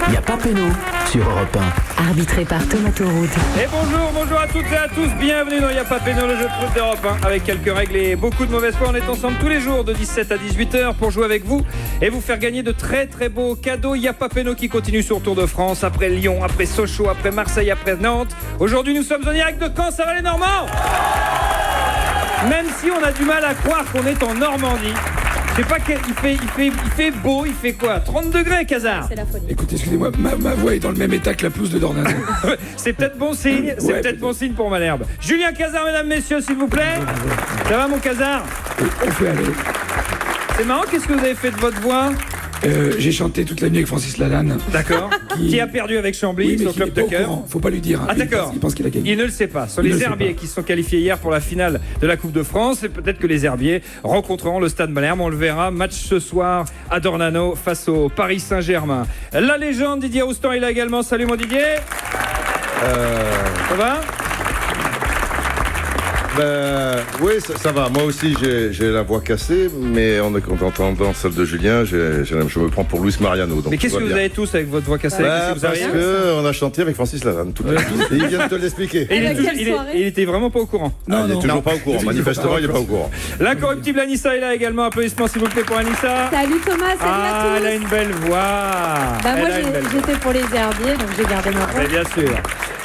Il n'y a pas péno sur Europe 1. Arbitré par Thomas Tauroud. Et bonjour à toutes et à tous, bienvenue dans Y'a pas péno, le jeu de foot d'Europe 1. Avec quelques règles et beaucoup de mauvaise foi, on est ensemble tous les jours de 17 à 18h pour jouer avec vous et vous faire gagner de très très beaux cadeaux. Y'a pas péno qui continue sur le Tour de France, après Lyon, après Sochaux, après Marseille, après Nantes. Aujourd'hui nous sommes en direct de Caen, ça va les Normands? Même si on a du mal à croire qu'on est en Normandie. Je sais pas, il fait beau, il fait quoi? 30 degrés, Casar? C'est la folie. Écoutez, excusez-moi, ma voix est dans le même état que la pelouse de Dornano. C'est peut-être bon signe, c'est peut-être bon signe pour Malherbe. Julien Casar, mesdames, messieurs, s'il vous plaît. Ça va, mon Casar? On fait aller. C'est marrant, qu'est-ce que vous avez fait de votre voix? J'ai chanté toute la nuit avec Francis Lalanne. D'accord. Qui a perdu avec Chambly, Oui, mais son club de cœur. Faut pas lui dire. Ah d'accord. Il pense qu'il a gagné. Il ne le sait pas. Ce sont les Herbiers qui se sont qualifiés hier pour la finale de la Coupe de France. Et peut-être que les Herbiers rencontreront le Stade Malherbe. On le verra. Match ce soir à Dornano face au Paris Saint-Germain. La légende Didier Roustan est là également. Salut mon Didier. Ça va? Oui, ça va. Moi aussi, j'ai la voix cassée, mais en entendant celle de Julien, je me prends pour Luis Mariano. Donc mais qu'est-ce que vous avez tous avec votre voix cassée? Parce qu'on a chanté avec Francis Lalanne. Et il vient de te l'expliquer. Et il était vraiment pas au courant. Non, il est toujours pas au courant. Manifestement, il est pas au courant. L'incorruptible Anissa est là également. Applaudissements s'il vous plaît pour Anissa. Salut Thomas, salut à tous. Elle a une belle voix. Moi j'étais pour les herbiers, donc j'ai gardé mon rôle. Mais bien sûr.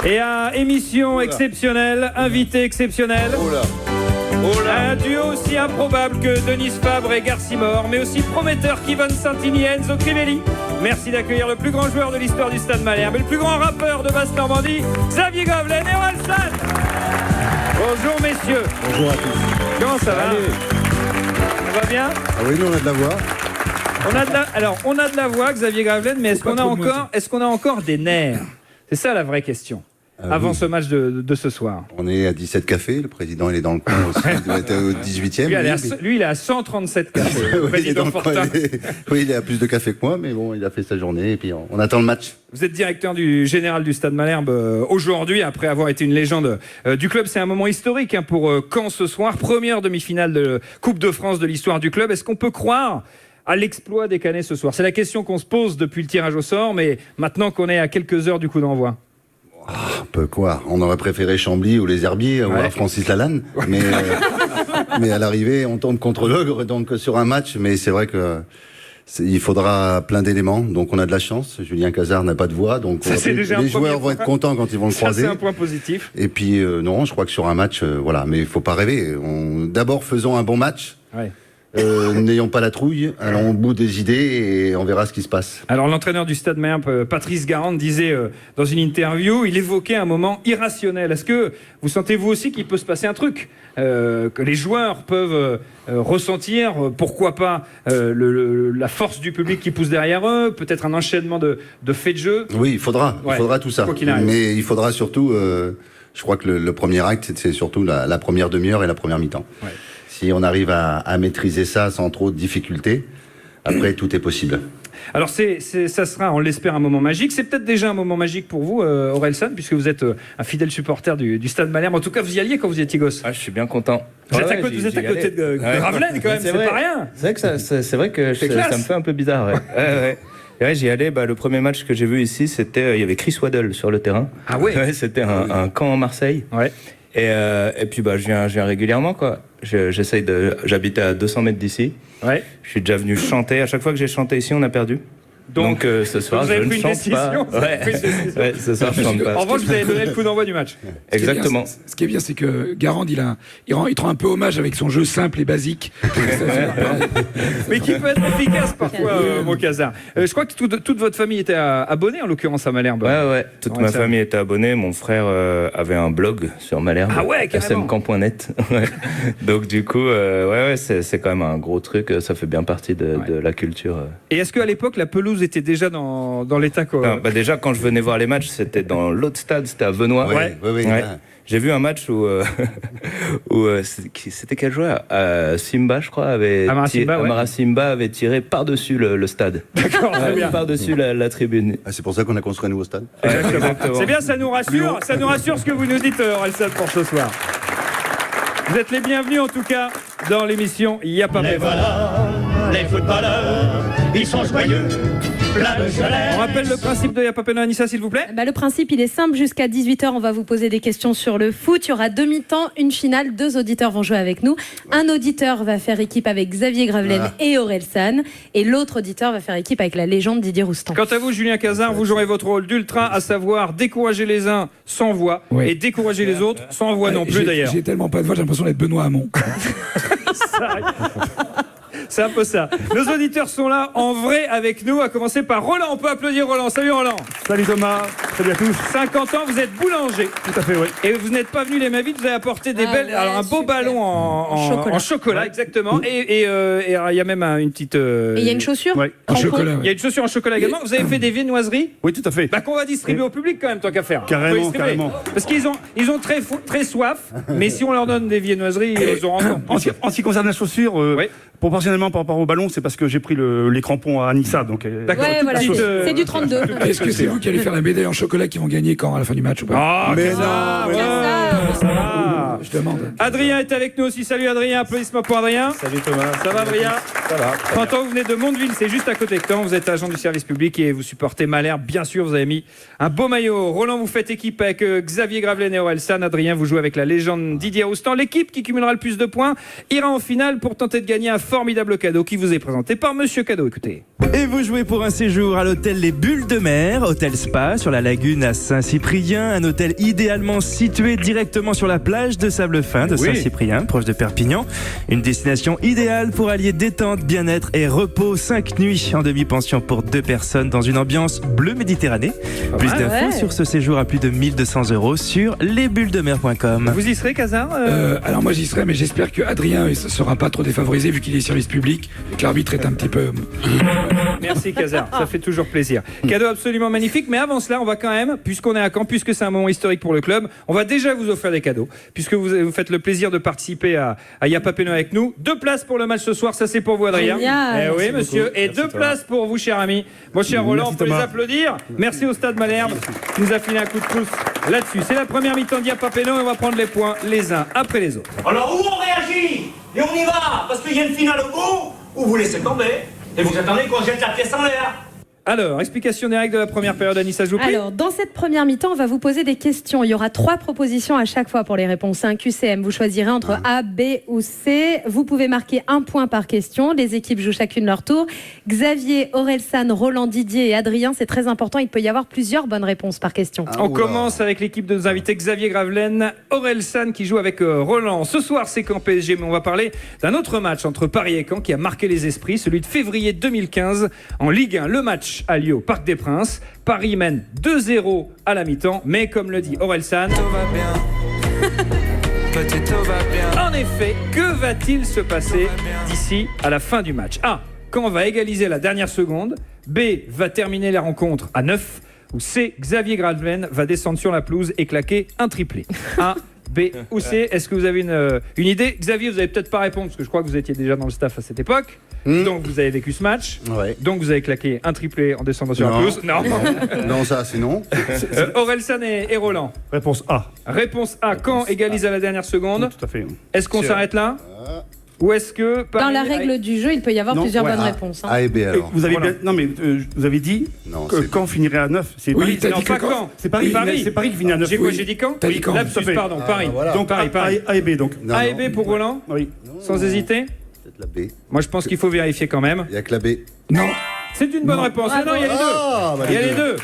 Et à émission exceptionnelle, invité exceptionnel. Un duo aussi improbable que Denis Fabre et Garcimore, mais aussi prometteur qu'Yvonne Santini et Enzo Crivelli. Merci d'accueillir le plus grand joueur de l'histoire du Stade Malherbe et le plus grand rappeur de Basse-Normandie, Xavier Gauvelin et Orelsan. Bonjour messieurs. Bonjour à tous. Comment ça va? Ça va bien? Ah oui, nous on a de la voix. On a de la voix, Xavier Gauvelin, mais est-ce qu'on a encore des nerfs? C'est ça la vraie question. Avant ce match de ce soir. On est à 17 cafés, le président il est dans le coin aussi, il doit être au 18e. Lui il est à 137 cafés, le président Fortin. Oui, il a plus de café que moi, mais bon, il a fait sa journée et puis on attend le match. Vous êtes directeur général du Stade Malherbe aujourd'hui, après avoir été une légende du club. C'est un moment historique pour Caen ce soir, première demi-finale de Coupe de France de l'histoire du club. Est-ce qu'on peut croire à l'exploit des Canets ce soir? C'est la question qu'on se pose depuis le tirage au sort, mais maintenant qu'on est à quelques heures du coup d'envoi. On aurait préféré Chambly ou les Herbiers ou Francis Lalanne, mais à l'arrivée on tombe contre l'ogre, donc sur un match, mais c'est vrai que il faudra plein d'éléments, donc on a de la chance. Julien Casar n'a pas de voix, donc les joueurs vont être contents quand ils vont le croiser. C'est un point positif. Et puis non, je crois que sur un match, mais il faut pas rêver. D'abord faisons un bon match. Ouais. N'ayons pas la trouille, allons au bout des idées et on verra ce qui se passe. Alors l'entraîneur du Stade Malherbe, Patrice Garande, disait dans une interview, il évoquait un moment irrationnel. Est-ce que vous sentez vous aussi qu'il peut se passer un truc, que les joueurs peuvent ressentir, pourquoi pas la force du public qui pousse derrière eux, peut-être un enchaînement de faits de jeu? Oui, il faudra tout ça. Mais il faudra surtout, je crois que le premier acte, c'est surtout la première demi-heure et la première mi-temps. Ouais. Si on arrive à maîtriser ça sans trop de difficultés, après tout est possible. Alors ça sera, on l'espère, un moment magique. C'est peut-être déjà un moment magique pour vous, Orelsan, puisque vous êtes un fidèle supporter du Stade Malherbe. En tout cas, vous y alliez quand vous étiez gosse. Je suis bien content. Vous êtes à côté de Gravelines quand même, c'est pas rien. C'est vrai que ça me fait un peu bizarre. Ouais, j'y allais. Le premier match que j'ai vu ici, c'était il y avait Chris Waddle sur le terrain. Ah ouais. C'était un camp en Marseille. Ouais. Et puis je viens régulièrement quoi. J'habitais à 200 mètres d'ici. Ouais. Je suis déjà venu chanter. À chaque fois que j'ai chanté ici, on a perdu. Donc ce soir, je ne chante pas. Ouais, ce soir, je chante pas. En revanche, vous avez donné le coup d'envoi du match. Exactement. Ce qui est bien, c'est que Garande, il rend un peu hommage avec son jeu simple et basique. Mais qui peut être efficace parfois, mon Casar. Je crois que toute votre famille était abonnée, en l'occurrence, à Malherbe. Ouais. Toute ma famille était abonnée. Mon frère avait un blog sur Malherbe. Ah ouais, carrément. smcamp.net. Donc du coup, c'est quand même un gros truc. Ça fait bien partie de la culture. Et est-ce qu'à l'époque, la pelouse était déjà dans l'état quoi? Déjà, quand je venais voir les matchs, c'était dans l'autre stade, c'était à Venoy. Oui. J'ai vu un match où c'était quel joueur? Simba, je crois, Amara Simba avait tiré par-dessus le stade. D'accord, très bien. Par-dessus la tribune. C'est pour ça qu'on a construit un nouveau stade. Exactement. C'est bien, ça nous rassure ce que vous nous dites, Orelsan, pour ce soir. Vous êtes les bienvenus en tout cas dans l'émission Il y a pas Les voilà, les footballeurs, ils sont joyeux. On rappelle le principe de Y'a pas péno, Anissa, s'il vous plaît. Le principe, il est simple. Jusqu'à 18h, on va vous poser des questions sur le foot. Il y aura 2 mi-temps, une finale. 2 auditeurs vont jouer avec nous. Un auditeur va faire équipe avec Xavier Gravelaine et Orelsan. Et l'autre auditeur va faire équipe avec la légende Didier Roustan. Quant à vous, Julien Cazard, vous jouerez votre rôle d'ultra, à savoir décourager les uns sans voix et décourager les autres sans voix non plus d'ailleurs. J'ai tellement pas de voix, j'ai l'impression d'être Benoît Hamon. C'est un peu ça. Nos auditeurs sont là en vrai avec nous, à commencer par Roland. On peut applaudir Roland. Salut Roland. Salut Thomas, salut à tous. 50 ans, vous êtes boulanger. Tout à fait, oui. Et vous n'êtes pas venu les mains vides, vous avez apporté des belles... alors un beau super. ballon en chocolat, exactement. Et il y a même une petite... Et il y a une chaussure En chocolat. Il y a une chaussure en chocolat également. Vous avez fait des viennoiseries Oui, tout à fait. qu'on va distribuer au public quand même, tant qu'à faire. Carrément, Faut distribuer. carrément. Parce qu'ils ont très soif, mais si on leur donne des viennoiseries, ils auront encore. En ce qui concerne la chaussure, proportionnellement par rapport au ballon, c'est parce que j'ai pris les crampons à Anissa. Donc, d'accord. Ouais, voilà, c'est du 32. Est-ce que c'est vous qui allez faire la médaille en chocolat qui vont gagner quand à la fin du match ou pas? Oh, mais Je demande. Adrien est avec nous aussi. Salut Adrien, applaudissements pour Adrien. Salut Thomas. Ça va Adrien? Ça va. 30 ans, vous venez de Mondeville, c'est juste à côté de Caen. Vous êtes agent du service public et vous supportez Malherbe. Bien sûr, vous avez mis un beau maillot. Roland, vous faites équipe avec Xavier Gravelaine et Orelsan. Adrien, vous jouez avec la légende Didier Roustan. L'équipe qui cumulera le plus de points ira en finale pour tenter de gagner un formidable cadeau qui vous est présenté par Monsieur Cadeau. Écoutez. Et vous jouez pour un séjour à l'hôtel Les Bulles de Mer, hôtel spa sur la lagune à Saint-Cyprien, un hôtel idéalement situé directement sur la plage de sable fin de Saint-Cyprien, proche de Perpignan. Une destination idéale pour allier détente, bien-être et repos. 5 nuits en demi-pension pour 2 personnes dans une ambiance bleu Méditerranée. Plus d'infos sur ce séjour à plus de 1 200 € sur lesbullesdemer.com. Vous y serez, Cazard Alors moi j'y serai, mais j'espère que Adrien ne sera pas trop défavorisé vu qu'il est service public et que l'arbitre est un petit peu... Merci Cazard, ça fait toujours plaisir. Cadeau absolument magnifique, mais avant cela, on va quand même, puisqu'on est à Caen, puisque c'est un moment historique pour le club, on va déjà vous offrir des cadeaux, puisque vous faites le plaisir de participer à Y'a pas péno avec nous. 2 places pour le match ce soir, ça c'est pour vous Adrien. Génial. Oui monsieur, et 2 places pour vous cher ami. Mon cher Roland, on peut les applaudir. Merci au Stade Malherbe qui nous a filé un coup de pouce là-dessus. C'est la première mi-temps d'Y'a pas péno et on va prendre les points les uns après les autres. Alors où on réagit et on y va, parce qu'il y a une finale au bout, ou vous laissez tomber et vous attendez qu'on jette la pièce en l'air. Alors, explication des règles de la première période, Anissa, je vous prie. Alors, dans cette première mi-temps, on va vous poser des questions. Il y aura 3 propositions à chaque fois pour les réponses. Un QCM, vous choisirez entre A, B ou C. Vous pouvez marquer 1 point par question. Les équipes jouent chacune leur tour. Xavier, Orelsan, Roland, Didier et Adrien, c'est très important. Il peut y avoir plusieurs bonnes réponses par question. On commence avec l'équipe de nos invités Xavier Gravelaine, Orelsan qui joue avec Roland. Ce soir, c'est Caen PSG, mais on va parler d'un autre match entre Paris et Caen qui a marqué les esprits, celui de février 2015 en Ligue 1. Le match a lieu au Parc des Princes. Paris mène 2-0 à la mi-temps, mais comme le dit Orelsan, en effet, que va-t-il se passer d'ici à la fin du match? A. Caen va égaliser à la dernière seconde. B. Va terminer la rencontre à 9. Ou C. Xavier Gravelaine va descendre sur la pelouse et claquer un triplé. A. B ou C. Est-ce que vous avez une idée? Xavier, vous n'allez peut-être pas répondre parce que je crois que vous étiez déjà dans le staff à cette époque. Donc vous avez vécu ce match. Donc vous avez claqué un triplé en descendant sur la pelouse. Non, ça c'est non. Orelsan et Roland. Réponse A. Réponse A. Caen égalise à la dernière seconde. Tout à fait. Est-ce qu'on s'arrête là? Ou est-ce que Dans la règle du jeu, il peut y avoir plusieurs bonnes réponses. A et B alors. Vous avez non mais vous avez dit que Caen finirait à 9. C'est Oui, t'as dit pas que Caen. C'est Paris. C'est Paris qui finit à 9. J'ai dit Caen. T'as dit Caen. Lapsus, pardon, Paris. voilà. Donc Paris. A et B donc. A et B pour Roland. Oui. Sans hésiter. Peut-être la B. Moi je pense qu'il faut vérifier quand même. Il y a que la B. Non. C'est une bonne réponse. Non, il y a les deux. Il y a les deux.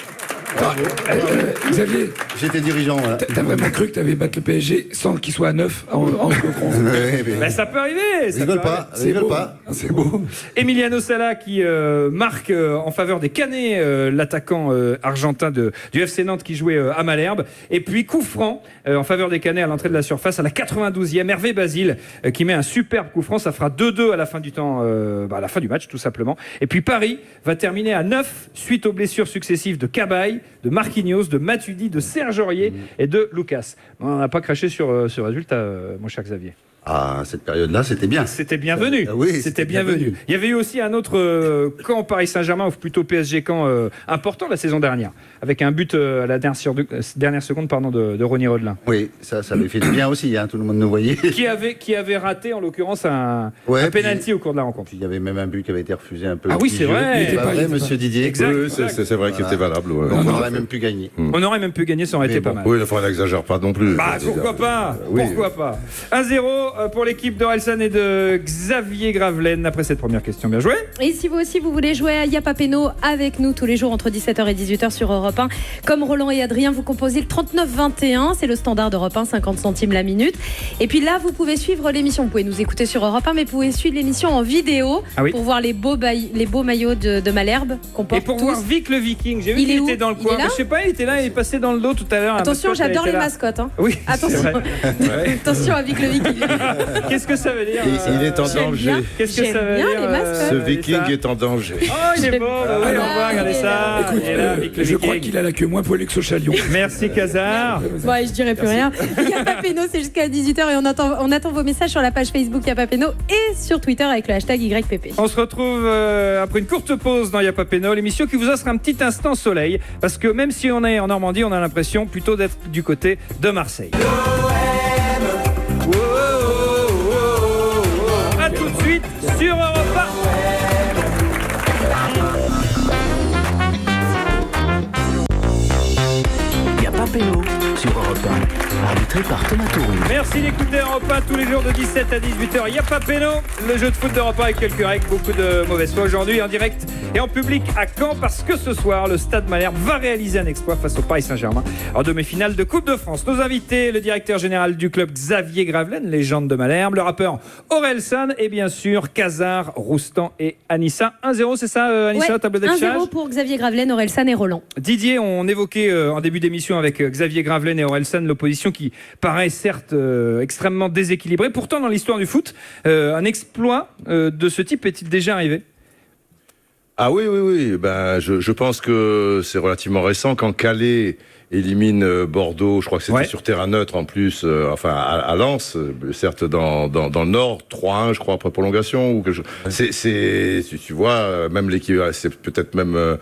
Xavier, J'étais dirigeant, voilà. t'as vraiment cru que t'avais battu le PSG sans qu'il soit à 9 en Ben, ça peut arriver. Ils veulent pas. Ils veulent pas. C'est beau. Emiliano Sala qui marque en faveur des Canets, l'attaquant argentin du FC Nantes qui jouait à Malherbe. Et puis coup franc en faveur des Canets à l'entrée de la surface à la 92e. Hervé Basile qui met un superbe coup franc. Ça fera 2-2 à la fin du temps, à la fin du match tout simplement. Et puis Paris va terminer à 9 suite aux blessures successives de Cabaye, de Marquinhos, de Matuidi, de Serge Aurier et de Lucas. On n'a pas craché sur ce résultat, mon cher Xavier. À cette période-là, c'était bien. C'était bienvenu. Oui, c'était bienvenu. Il y avait eu aussi un autre camp Paris Saint-Germain, ou plutôt PSG camp important la saison dernière, avec un but à la dernière seconde de Ronny Rodelin. Oui, ça avait fait du bien aussi, tout le monde nous voyait. Qui avait raté en l'occurrence un penalty au cours de la rencontre. Il y avait même un but qui avait été refusé un peu. Ah oui, c'est vrai. C'est pas vrai, monsieur Didier. Exact. Oui, c'est vrai qu'il était valable. Ouais. On aurait même pu gagner. On aurait même pu gagner, ça aurait été pas mal. Oui, on n'exagère pas non plus. Bah, pourquoi pas. 1-0 pour l'équipe d'Orelsan et de Xavier Gravelaine après cette première question. Bien joué. Et si vous aussi vous voulez jouer à Y'a pas péno avec nous tous les jours entre 17h et 18h sur Europe 1, comme Roland et Adrien, vous composez le 39-21, c'est le standard d'Europe 1, 50 centimes la minute. Et puis là, vous pouvez suivre l'émission. Vous pouvez nous écouter sur Europe 1, mais vous pouvez suivre l'émission en vidéo pour voir les beaux maillots de Malherbe qu'on porte. Et pour tous. voir Vic le Viking, j'ai vu qu'il était dans le coin. Je sais pas, il était là, il est passé dans le dos tout à l'heure. Attention, j'adore les mascottes. Oui, attention. Attention à Vic le Viking. Qu'est-ce que ça veut dire Il est en danger. Qu'est-ce que ça veut dire Ce Viking est en danger. Oh, il est beau. On va revoir, regardez ça. Écoute, je crois qu'il a la queue moins poilée que Sochalion. Merci Casar. Ouais, je dirais plus rien. Y'a pas péno, c'est jusqu'à 18h et on attend vos messages sur la page Facebook Y'a pas péno et sur Twitter avec le hashtag YPP. On se retrouve après une courte pause dans Y'a pas péno, l'émission qui vous offre un petit instant soleil, parce que même si on est en Normandie, on a l'impression plutôt d'être du côté de Marseille. A tout de suite sur Europe 1. Y'a pas péno sur Europe 1. Arbitré par Thomas Touroux. Merci d'écouter Europe 1 tous les jours de 17 à 18h. Y'a pas péno, le jeu de foot d'Europe 1 avec quelques règles, beaucoup de mauvaise foi aujourd'hui en direct et en public à Caen, parce que ce soir, le Stade Malherbe va réaliser un exploit face au Paris Saint-Germain en demi-finale de Coupe de France. Nos invités, le directeur général du club Xavier Gravelaine, légende de Malherbe, le rappeur Orelsan et bien sûr Casar, Roustan et Anissa. 1-0, c'est ça Anissa, tableau d'affichage. 1-0 pour Xavier Gravelaine, Orelsan et Roland. Didier, on évoquait en début d'émission avec Xavier Gravelaine et Orelsan l'opposition qui paraît certes extrêmement déséquilibrée. Pourtant, dans l'histoire du foot, un exploit de ce type est-il déjà arrivé ? Ah oui. Ben, je pense que c'est relativement récent. Quand Calais élimine Bordeaux, je crois que c'était sur terrain neutre en plus, à Lens, certes dans le Nord, 3-1 je crois après prolongation ou quelque chose. Tu vois, même l'équipe, c'est peut-être même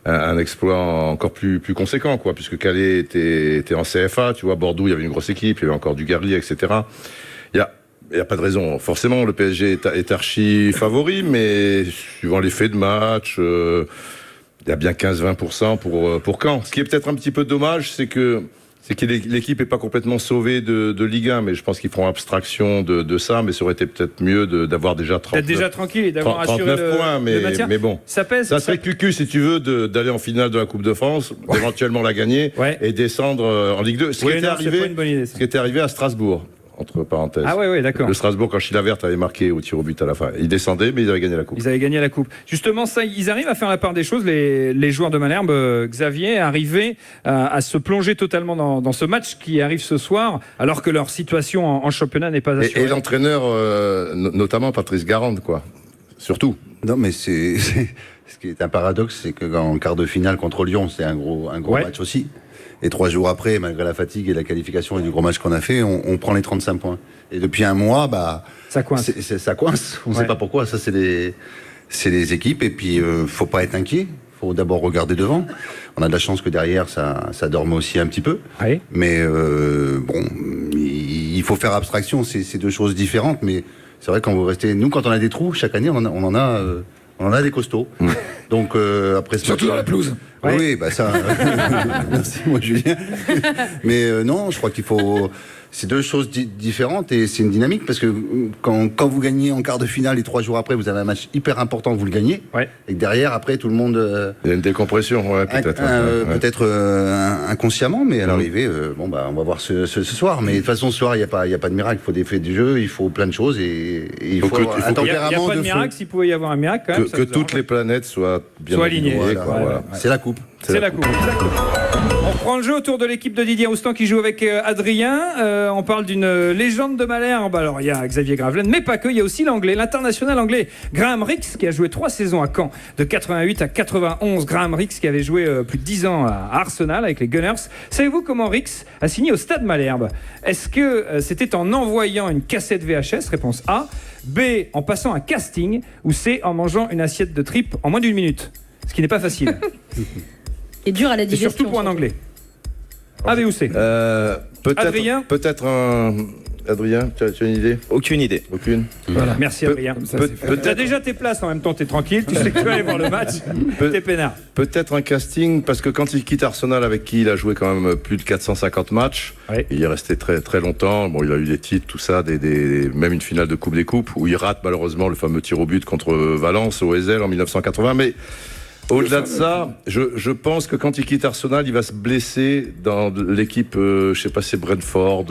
un exploit encore plus conséquent, quoi, puisque Calais était en CFA, tu vois, Bordeaux, il y avait une grosse équipe, il y avait encore Dugarry, etc. Il n'y a pas de raison. Forcément, le PSG est archi favori, mais suivant les faits de match, il y a bien 15-20% pour Caen. Ce qui est peut-être un petit peu dommage, c'est que l'équipe n'est pas complètement sauvée de Ligue 1, mais je pense qu'ils feront abstraction de ça, mais ça aurait été peut-être mieux d'avoir déjà 39, peut-être déjà tranquille et d'avoir assuré le points, le mais bon. Ça serait cucu, si tu veux, d'aller en finale de la Coupe de France, éventuellement la gagner et descendre en Ligue 2. Ce qui était arrivé à Strasbourg. Entre parenthèses. Ah ouais, d'accord. Le Strasbourg, quand Chilavert avait marqué au tir au but à la fin. Ils descendaient, mais ils avaient gagné la coupe. Justement, ça, ils arrivent à faire la part des choses, les joueurs de Malherbe. Xavier, arriver à se plonger totalement dans ce match qui arrive ce soir, alors que leur situation en championnat n'est pas assurée. Et l'entraîneur, notamment Patrice Garande, quoi. Surtout. Non, mais ce qui est un paradoxe, c'est qu'en quart de finale contre Lyon, c'est un gros match aussi. Et 3 jours après, malgré la fatigue et la qualification et du gros match qu'on a fait, on prend les 35 points. Et depuis un mois, ça coince. Ça coince. On ne sait pas pourquoi. Ça, c'est les équipes. Et puis, faut pas être inquiet. Faut d'abord regarder devant. On a de la chance que derrière, ça dorme aussi un petit peu. Oui. Mais il faut faire abstraction. C'est deux choses différentes. Mais c'est vrai, quand vous restez, nous, quand on a des trous, chaque année, on en a des costauds. Donc après, surtout dans la pelouse. Oui, ça. Merci, moi, Julien. Mais non, je crois qu'il faut. C'est deux choses différentes et c'est une dynamique parce que quand vous gagnez en quart de finale et 3 jours après, vous avez un match hyper important, vous le gagnez. Et que derrière, après, tout le monde. Il y a une décompression, peut-être. Peut-être inconsciemment, mais à l'arrivée, on va voir ce soir. Mais de toute façon, ce soir, il n'y a pas de miracle. Il faut des faits du jeu, il faut plein de choses et il faut un tempérament. Il n'y a pas de miracle, s'il pouvait y avoir un miracle, quand même. Que toutes les planètes soient bien alignées. Voilà. C'est la coupe. C'est la coupe. reprend le jeu autour de l'équipe de Didier Roustan qui joue avec Adrien. On parle d'une légende de Malherbe. Alors il y a Xavier Gravelaine, mais pas que. Il y a aussi l'anglais, l'international anglais Graham Rix qui a joué 3 saisons à Caen, de 88 à 91. Graham Rix qui avait joué plus de 10 ans à Arsenal avec les Gunners. Savez-vous comment Rix a signé au Stade Malherbe? Est-ce que c'était en envoyant une cassette VHS? Réponse A. B. En passant un casting. Ou C. En mangeant une assiette de tripes en moins d'1 minute. Ce qui n'est pas facile. Et dur à la Et digestion. surtout pour un anglais. A, B ou C? Adrien. Peut-être un... Adrien, tu as une idée? Aucune idée. Aucune. Voilà. Merci Adrien. Tu as déjà tes places en même temps, t'es tranquille, tu sais que tu vas aller voir le match, t'es peinard. Peut-être un casting, parce que quand il quitte Arsenal, avec qui il a joué quand même plus de 450 matchs, il est resté très, très longtemps. Bon, il a eu des titres, tout ça, même une finale de Coupe des Coupes, où il rate malheureusement le fameux tir au but contre Valence au Ezel en 1980. Mais au-delà de ça, je pense que quand il quitte Arsenal, il va se blesser dans l'équipe, je sais pas si c'est Brentford,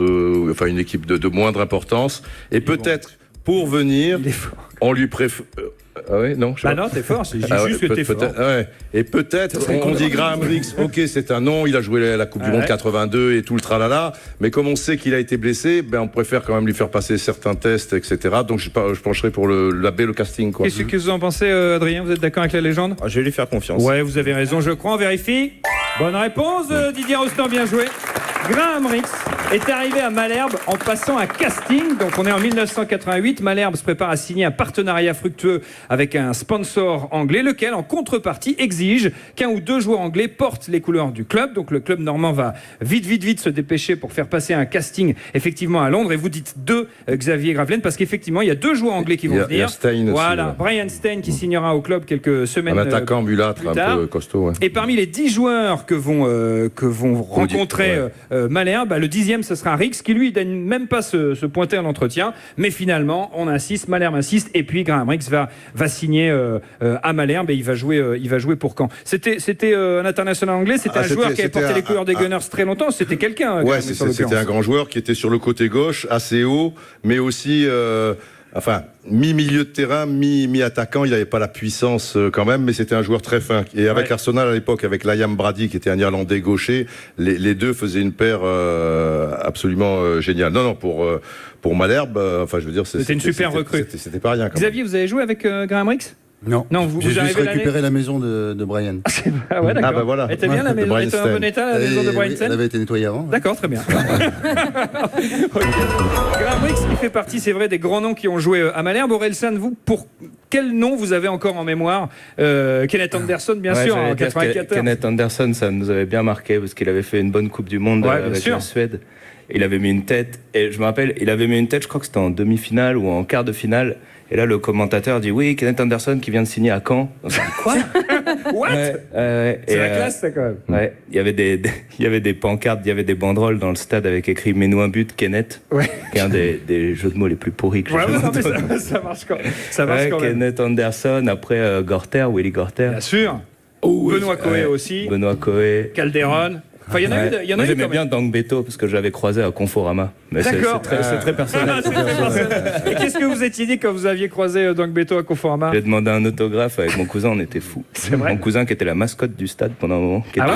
enfin une équipe de moindre importance. Et peut-être, pour venir, on lui préfère... Ah ouais, non, bah non, t'es fort, c'est juste que t'es fort. Ouais. Et peut-être, on dit Graham Rix, ok, c'est un nom, il a joué la Coupe du Monde 82 et tout le tralala, mais comme on sait qu'il a été blessé, ben on préfère quand même lui faire passer certains tests, etc. Donc je pencherai pour la B, le casting, quoi. Qu'est-ce que vous en pensez, Adrien? Vous êtes d'accord avec la légende? Je vais lui faire confiance. Ouais, vous avez raison, je crois, on vérifie. Bonne réponse, Didier Roustan, bien joué. Graham Rix est arrivé à Malherbe en passant un casting. Donc on est en 1988. Malherbe se prépare à signer un partenariat fructueux avec un sponsor anglais, lequel en contrepartie exige qu'un ou deux joueurs anglais portent les couleurs du club. Donc le club normand va vite se dépêcher pour faire passer un casting effectivement à Londres. Et vous dites Xavier Gravelaine, parce qu'effectivement il y a 2 joueurs anglais qui vont venir. Il y a Stein voilà, aussi, Brian Stein qui signera au club quelques semaines un attaquant mulâtre plus tard. un peu costaud. Ouais. Et parmi les 10 joueurs que vont rencontrer Malherbe, le 10e ce sera Rix qui lui ne même pas se pointer à l'entretien, mais finalement on insiste, Malherbe insiste, et puis Graham Rix va signer à Malherbe et il va jouer pour Caen. C'était un international anglais, c'était un joueur qui avait porté les couleurs des Gunners très longtemps, c'était quelqu'un. Ouais, c'était un grand joueur qui était sur le côté gauche, assez haut, mais aussi mi-milieu de terrain, mi-attaquant. Il n'avait pas la puissance quand même, mais c'était un joueur très fin. Et avec Arsenal à l'époque, avec Liam Brady, qui était un Irlandais gaucher, les deux faisaient une paire absolument géniale. Non, pour Malherbe, je veux dire, c'était une super recrue. C'était pas rien. Xavier, vous avez joué avec Graham Rix? Non, j'ai juste récupéré la maison de Brian. Ah ouais, d'accord. Ah bah voilà. Elle était bien la maison, elle était en bon état, la maison de Brian Stein? Elle avait été nettoyée avant. D'accord, très bien. Graham Rix, il fait partie, c'est vrai, des grands noms qui ont joué à Malherbe. Orelsan, vous, pour quel nom vous avez encore en mémoire? Kenneth Anderson, bien sûr, en 94. Kenneth Anderson, ça nous avait bien marqué parce qu'il avait fait une bonne Coupe du Monde avec la Suède. Il avait mis une tête, et je me rappelle, il avait mis une tête, je crois que c'était en demi-finale ou en quart de finale. Et là, le commentateur dit oui, Kenneth Anderson qui vient de signer à Caen. Donc, dit, quoi? What? C'est la classe, ça, quand même. Ouais, il y avait des pancartes, il y avait des banderoles dans le stade avec écrit "Mets-nous un but, Kenneth", qui est un des jeux de mots les plus pourris que j'ai jamais. Ça marche quand même. Kenneth Anderson, après Willy Gorter. Bien sûr. Benoît Coé aussi. Benoît Coé. Calderon. Enfin, il y en a eu. Moi, j'aimais bien Dank Beto parce que je l'avais croisé à Conforama. Mais c'est très personnel. Et qu'est-ce que vous étiez dit quand vous aviez croisé Dank Beto à Conforama? J'ai demandé un autographe avec mon cousin, on était fous. C'est vrai. Mon cousin qui était la mascotte du stade pendant un moment, qui était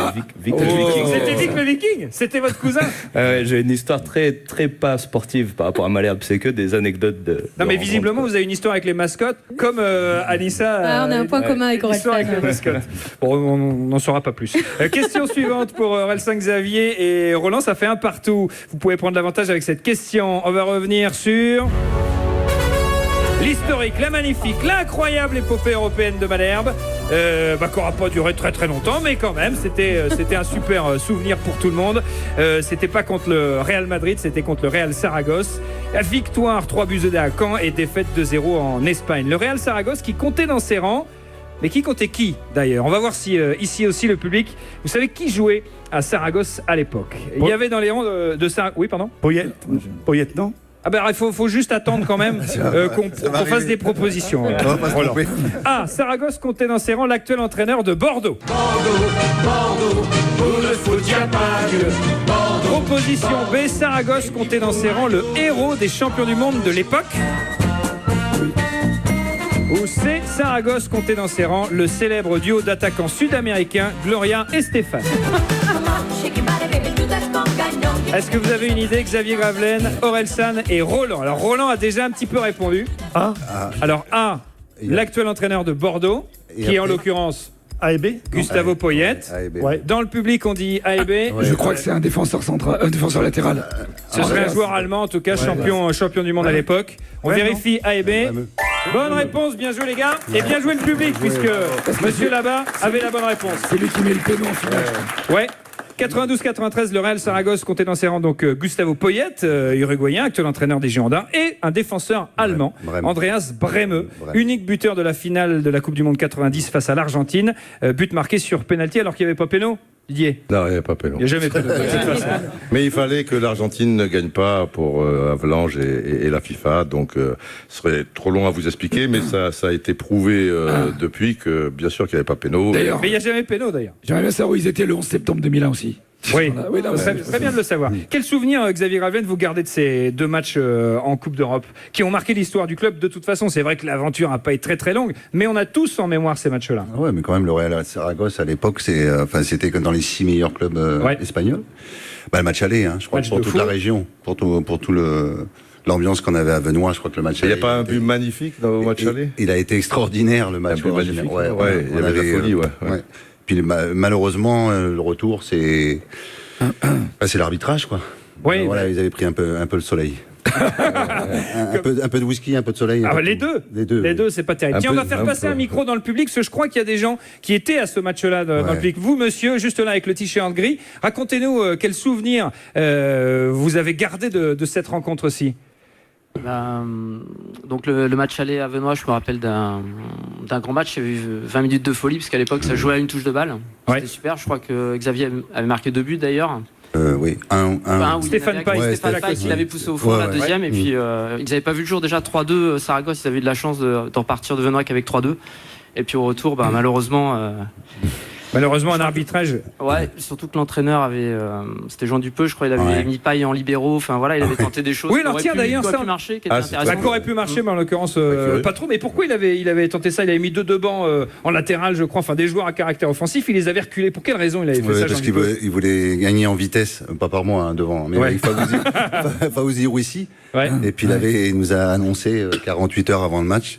Vic le Viking. C'était Vic le Viking? C'était votre cousin? J'ai une histoire très pas sportive par rapport à Malherbe, c'est que des anecdotes de. Non, mais visiblement, vous avez une histoire avec les mascottes, comme Anissa. On a un point commun avec Orelsan. Avec les mascottes. Bon, on n'en saura pas plus. Question suivante pour Orelsan, Xavier et Roland, ça fait un partout. Vous pouvez prendre l'avantage avec cette question. On va revenir sur l'historique, la magnifique, l'incroyable épopée européenne de Malherbe, qui n'aura pas duré très longtemps, mais quand même, c'était un super souvenir pour tout le monde. C'était pas contre le Real Madrid, c'était contre le Real Saragosse. Victoire 3-2 à Caen et défaite 2-0 en Espagne. Le Real Saragosse qui comptait dans ses rangs, mais qui comptait qui d'ailleurs? On va voir si ici aussi le public, vous savez qui jouait à Saragosse à l'époque? Il y avait dans les rangs de Saragosse... Oui, pardon? Poyet, non? Ah ben, il faut juste attendre quand même qu'on fasse des propositions. A. Saragosse comptait dans ses rangs l'actuel entraîneur de Bordeaux. Bordeaux, où ne faut-il pas que Bordeaux. Proposition B. Saragosse comptait dans ses rangs le héros des champions du monde de l'époque. Ou C. Saragosse comptait dans ses rangs le célèbre duo d'attaquants sud-américains Gloria et Stéphane. Est-ce que vous avez une idée? Xavier Gravelaine, Orelsan et Roland. Alors Roland a déjà un petit peu répondu. Alors A, l'actuel entraîneur de Bordeaux, qui est en l'occurrence A et B. Gustavo Poyet. Dans le public, on dit A et B. Je crois que c'est un défenseur central, un défenseur latéral. Ce serait un joueur allemand, en tout cas, champion du monde à l'époque. On vérifie A et B. Bonne réponse, bien joué les gars. Et bien joué le public, puisque monsieur là-bas avait la bonne réponse. C'est lui qui met le péno en finale. Ouais. 92-93, le Real Saragosse comptait dans ses rangs donc Gustavo Poyet, uruguayen, actuel entraîneur des Girondins, et un défenseur allemand, Andreas Brehme, unique buteur de la finale de la Coupe du Monde 90 face à l'Argentine, but marqué sur penalty alors qu'il n'y avait pas péno. Didier? Non, il n'y avait pas péno. Il n'y a jamais péno. Mais il fallait que l'Argentine ne gagne pas pour Avalanche et la FIFA, donc ce serait trop long à vous expliquer, mais ça a été prouvé depuis que, bien sûr, qu'il n'y avait pas péno. Mais il n'y a jamais péno d'ailleurs. J'aimerais bien savoir où ils étaient le 11 septembre 2001 aussi. Oui, très bien de le savoir. Quel souvenir, Xavier Gravelaine, vous gardez de ces 2 matchs en Coupe d'Europe qui ont marqué l'histoire du club? De toute façon, c'est vrai que l'aventure n'a pas été très très longue, mais on a tous en mémoire ces matchs-là. Ouais, mais quand même, le Real Saragosse à l'époque, c'était comme dans les 6 meilleurs clubs espagnols. Le match aller, je crois, pour toute la région, pour tout l'ambiance qu'on avait à Benoît, je crois que le match aller. Il n'y a pas un but magnifique dans le match aller? Il a été extraordinaire, le match. Un but magnifique. Il y avait de la folie, Puis malheureusement, le retour, c'est l'arbitrage, quoi. Oui. Voilà, ils avaient pris un peu le soleil. un peu de whisky, un peu de soleil. Les deux, c'est pas terrible. Tiens, on va faire passer un micro dans le public, parce que je crois qu'il y a des gens qui étaient à ce match-là dans le public. Vous, monsieur, juste là avec le t-shirt gris, racontez-nous quel souvenir vous avez gardé de cette rencontre-ci. Donc le match aller à Venoy, je me rappelle d'un grand match. Il y avait eu 20 minutes de folie, parce qu'à l'époque ça jouait à une touche de balle. C'était super. Je crois que Xavier avait marqué 2 buts d'ailleurs. Oui, un. Stéphane Paille qui l'avait poussé au fond, la deuxième. Et puis ils n'avaient pas vu le jour. Déjà 3-2 Saragosse, ils avaient eu de la chance de repartir de Venoy avec 3-2. Et puis au retour, malheureusement. Malheureusement, un arbitrage. Ouais, surtout que l'entraîneur avait. C'était Jean Dupeux, je crois, il avait mis Paille en libéraux. Enfin voilà, il avait tenté des choses. Oui, alors tiens, d'ailleurs, ça. Qui marcher, qui était intéressant. Ça aurait pu marcher, mais en l'occurrence, pas trop. Mais pourquoi il avait tenté ça? Il avait mis 2 bancs en latéral, je crois, enfin des joueurs à caractère offensif. Il les avait reculés. Pour quelle raison il avait fait ça? Parce qu'il voulait gagner en vitesse, pas par moi, devant. Mais Fawzi Rouissi. Et puis il nous a annoncé 48 heures avant le match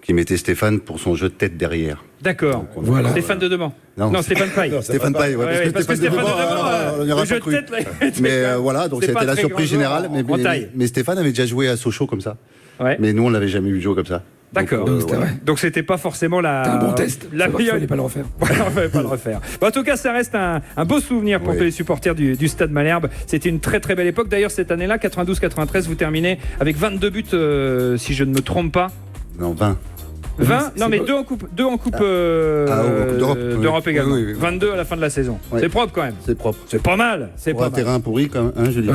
qu'il mettait Stéphane pour son jeu de tête derrière. D'accord. Voilà. Stéphane de Deban. Non, Stéphane Paille. Stéphane Paille, parce que Stéphane de Deban, on n'y aura pas cru. Mais voilà, donc c'était la surprise générale. Mais Stéphane avait déjà joué à Sochaux comme ça. Mais nous, on l'avait jamais vu jouer comme ça. D'accord. Donc c'était pas forcément un bon test. Il fallait pas le refaire. On fallait pas le refaire. En tout cas, ça reste un beau souvenir pour tous les supporters du Stade Malherbe. C'était une très très belle époque. D'ailleurs, cette année-là, 92-93, vous terminez avec 22 buts, si je ne me trompe pas. Non, 20. 20 Non, mais 2 en coupe d'Europe également. 22 à la fin de la saison. C'est propre quand même. C'est propre. C'est pas mal. C'est pas un terrain pourri quand même, je dis.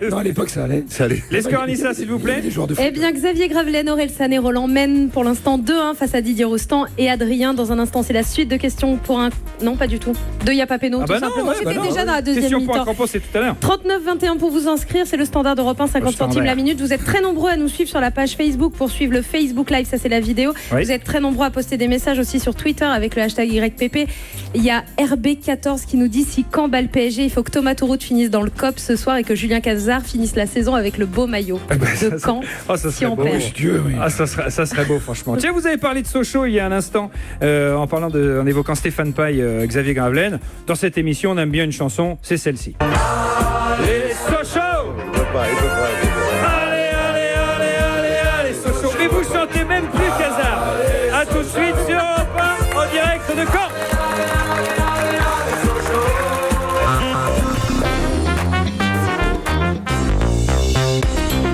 Non, à l'époque ça allait. Les scores, Anissa, s'il vous plaît. Eh bien, Xavier Gravelaine, Orelsan et Roland mènent pour l'instant 2-1 face à Didier Rostand et Adrien. Dans un instant, c'est la suite de questions pour un. Non, pas du tout. De Yapapeno, tout simplement. C'était déjà dans la deuxième mi-temps. Question pour un crampon, c'est tout à l'heure. 39-21 pour vous inscrire. C'est le standard d'Europe 1, 50 centimes la minute. Vous êtes très nombreux à nous suivre sur la page Facebook pour suivre le Facebook Live. Ça, c'est la vidéo. Vous êtes très nombreux à poster des messages aussi sur Twitter avec le hashtag YPP. Il y a RB14 qui nous dit si Caen bat le PSG, il faut que Thomas Touroute finisse dans le COP ce soir et que Julien Cazard finisse la saison avec le beau maillot de Caen. Si on perd. Ça serait beau, franchement. Tiens, vous avez parlé de Sochaux il y a un instant en évoquant Stéphane Paille, Xavier Gravelaine. Dans cette émission, on aime bien une chanson, c'est celle-ci. Les Sochaux. Allez, Sochaux. Mais vous chantez même plus Cazard. A tout de suite sur Europe 1 en direct de Caen.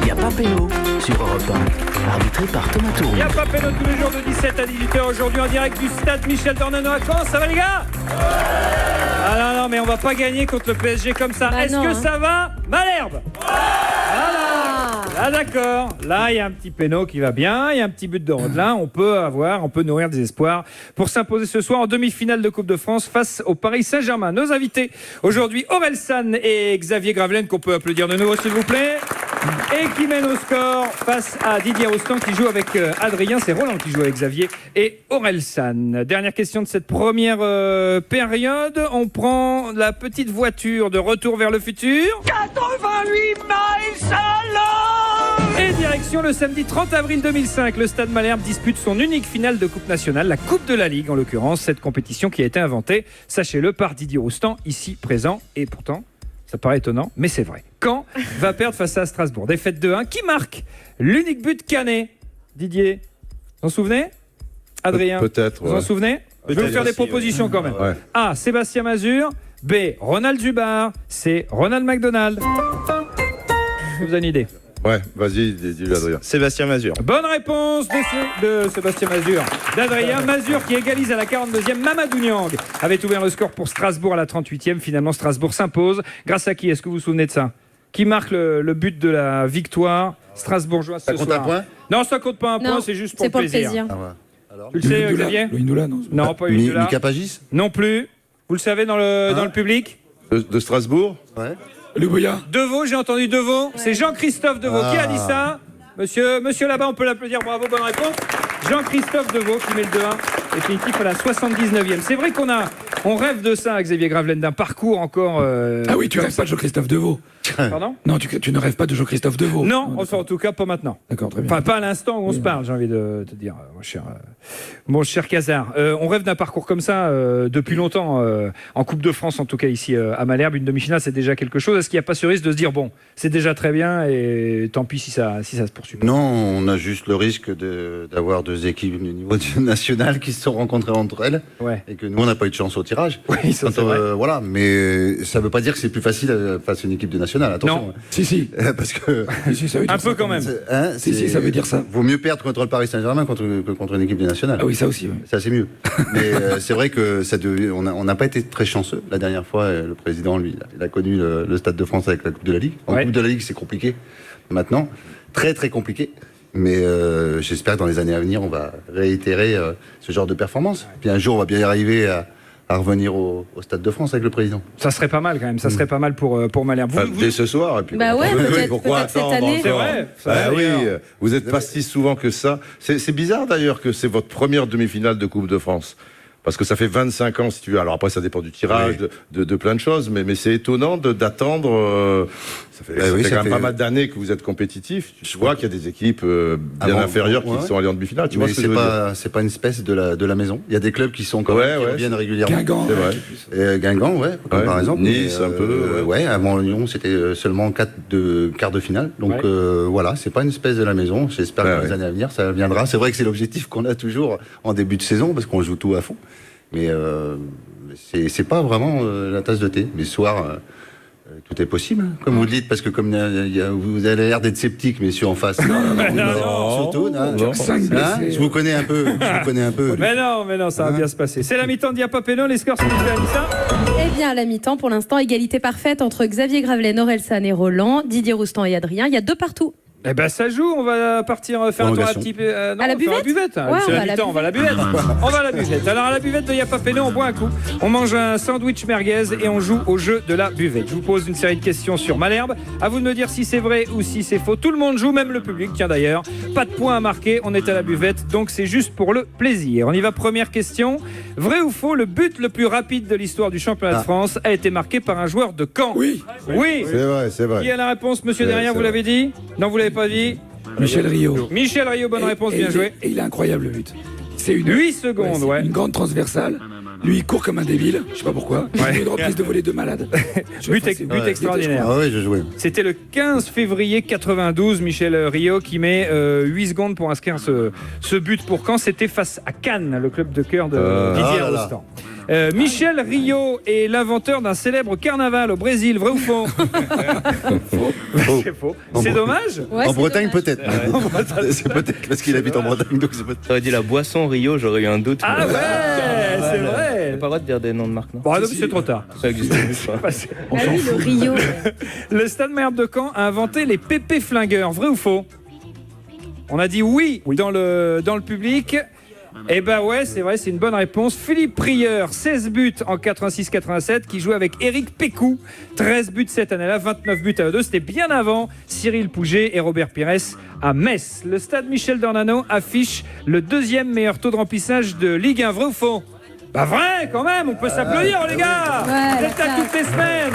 Yapapeno sur Europe 1, arbitré par Thomas Touroute. Yapapeno tous les jours de 17 à 18h. Aujourd'hui en direct du stade Michel Dornano à Caen. Ça va les gars? Ah non, mais on va pas gagner contre le PSG comme ça. Est-ce que ça va, Malherbe? Ah d'accord, là il y a un petit péno qui va bien, il y a un petit but de Rodelin, on peut nourrir des espoirs pour s'imposer ce soir en demi-finale de Coupe de France face au Paris Saint-Germain. Nos invités aujourd'hui, Orelsan et Xavier Gravelaine, qu'on peut applaudir de nouveau s'il vous plaît. Et qui mène au score face à Didier Roustan qui joue avec Adrien. C'est Roland qui joue avec Xavier et Orelsan. Dernière question de cette première période. On prend la petite voiture de Retour vers le futur. 88 miles à l'heure. Et direction le samedi 30 avril 2005. Le Stade Malherbe dispute son unique finale de Coupe nationale, la Coupe de la Ligue en l'occurrence. Cette compétition qui a été inventée, sachez-le, par Didier Roustan, ici présent. Et pourtant, ça paraît étonnant, mais c'est vrai. Caen va perdre face à Strasbourg. Défaite 2-1. Qui marque l'unique but canet? Didier, vous en souvenez? Adrien, peut-être. vous en souvenez? Je vais vous faire des propositions quand même. Ouais. A. Sébastien Mazur. B. Ronald Zubar. C. Ronald McDonald. Je vous donne une idée. Ouais, vas-y, dis-le Adrien. Sébastien Mazur. Bonne réponse de Sébastien Mazur. D'Adrien Mazur qui égalise à la 42e. Mamadou Niang avait ouvert le score pour Strasbourg à la 38e. Finalement, Strasbourg s'impose. Grâce à qui? Est-ce que vous vous souvenez de ça? Qui marque le but de la victoire strasbourgeoise ce soir? Ça compte un point? Non, ça compte pas un point, c'est juste pour le plaisir. Ah ouais. Alors, Tu le sais, Xavier? Loïnoula, non. Non, pas Loïnoula. Mika Pagis? Non plus. Vous le savez dans le public? De Strasbourg? Ouais. Le Boya. Devaux, j'ai entendu Devaux. C'est Jean-Christophe Devaux. Qui a dit ça? Monsieur là-bas, on peut l'applaudir. Bravo, bonne réponse. Jean-Christophe Devaux qui met le 2-1 définitif à la 79e. C'est vrai on rêve de ça, Xavier Gravelaine, d'un parcours encore. Ah oui, tu rêves pas de Jean-Christophe Devaux. Pardon? Non, tu ne rêves pas de Jean-Christophe Devaux. Non, enfin, en tout cas pas maintenant. D'accord, très bien. Enfin, pas à l'instant où on se parle, j'ai envie de te dire, mon cher Cazard. On rêve d'un parcours comme ça depuis longtemps, en Coupe de France, en tout cas ici à Malherbe. Une demi-finale, c'est déjà quelque chose. Est-ce qu'il n'y a pas ce risque de se dire, bon, c'est déjà très bien et tant pis si ça se poursuit? Non, on a juste le risque d'avoir deux équipes du niveau national qui se sont rencontrées entre elles, et que nous, on n'a pas eu de chance au tirage. Oui, ça, c'est vrai. Voilà, mais ça ne veut pas dire que c'est plus facile face à une équipe de nationale. Attention. Non. Si. Parce que Si, ça veut dire Un peu quand même. Si, ça veut dire ça. Vaut mieux perdre contre le Paris Saint-Germain que contre une équipe de nationale. Ah oui, ça aussi. Oui. Ça, c'est mieux. Mais c'est vrai que on n'a pas été très chanceux. La dernière fois, le président, lui, il a connu le Stade de France avec la Coupe de la Ligue. En Coupe de la Ligue, c'est compliqué. Maintenant, très très compliqué. Mais j'espère que dans les années à venir, on va réitérer ce genre de performance. Puis un jour, on va bien y arriver à revenir au Stade de France avec le président. Ça serait pas mal quand même, ça serait pas mal pour Malherbe. Dès ce soir, et puis Bah ouais, pourquoi peut-être cette attendre année. encore? C'est vrai. Bah oui, vous n'êtes pas si souvent que ça. C'est bizarre d'ailleurs que c'est votre première demi-finale de Coupe de France. Parce que ça fait 25 ans, si tu veux. Alors après, ça dépend du tirage, de plein de choses, mais c'est étonnant d'attendre. Ça fait quand même pas mal d'années que vous êtes compétitif. Je vois qu'il y a des équipes bien inférieures qui sont allées en demi-finale. Tu vois ce que je veux dire? C'est pas une espèce de la maison. Il y a des clubs qui sont quand même qui reviennent régulièrement. Guingamp. C'est vrai. Guingamp, par exemple. Nice, un peu. Avant Lyon, c'était seulement quarts de finale. Donc voilà, c'est pas une espèce de la maison. J'espère que dans les années à venir, ça viendra. C'est vrai que c'est l'objectif qu'on a toujours en début de saison, parce qu'on joue tout à fond. Mais c'est pas vraiment la tasse de thé. Mais ce soir, tout est possible, comme vous le dites, parce que comme vous avez l'air d'être sceptique, messieurs en face. Non, surtout. Je vous connais un peu. Mais non, ça va bien se passer. C'est la mi-temps de Diapapeno, les scores sont à Anissa. Eh bien, à la mi-temps, pour l'instant, égalité parfaite entre Xavier Gravelaine, Orelsan et Roland, Didier Roustan et Adrien. Il y a 2 partout. Eh ben ça joue, on va partir faire un tour à petit à la buvette. C'est la mi-temps, on va à la buvette. On va à la buvette. Alors à la buvette de Yapapeno, on boit un coup, on mange un sandwich merguez et on joue au jeu de la buvette. Je vous pose une série de questions sur Malherbe. À vous de me dire si c'est vrai ou si c'est faux. Tout le monde joue, même le public. Tiens d'ailleurs, pas de points à marquer, on est à la buvette, donc c'est juste pour le plaisir. On y va, première question. Vrai ou faux, le but le plus rapide de l'histoire du championnat de France a été marqué par un joueur de Caen? Oui. C'est vrai. Qui a la réponse, monsieur derrière, vous l'avez dit? Non, vous l'avez pas dit? Michel Rio. Michel Rio, bonne réponse, bien joué. Et il a incroyable le but. C'est 8 secondes, une grande transversale. Lui, il court comme un débile, je sais pas pourquoi. Il a une reprise de volée de malade. But extraordinaire. Ah oui, je jouais. C'était le 15 février 92, Michel Rio qui met 8 secondes pour inscrire ce but pour Caen. C'était face à Cannes, le club de cœur de Didier Roustan. Michel Rio est l'inventeur d'un célèbre carnaval au Brésil, vrai ou faux? C'est faux. C'est dommage. En Bretagne, peut-être. C'est peut-être parce qu'il habite en Bretagne. Donc T'aurais dit la boisson Rio, j'aurais eu un doute. Ah ouais, c'est vrai. On n'a pas le droit de dire des noms de marques, non? Bon, c'est trop tard. Ça existe plus, quoi. Le Rio. Le Stade Malherbe de Caen a inventé les pépés flingueurs, vrai ou faux? On a dit oui dans le public. Eh ben ouais, c'est vrai, c'est une bonne réponse. Philippe Prieur, 16 buts en 86-87, qui jouait avec Éric Pécou. 13 buts cette année-là, 29 buts à eux deux. C'était bien avant Cyril Pouget et Robert Pires à Metz. Le stade Michel Dornano affiche le 2e meilleur taux de remplissage de Ligue 1. Vrai ou faux? Bah vrai, quand même, on peut s'applaudir les gars. Vous êtes là toutes les semaines.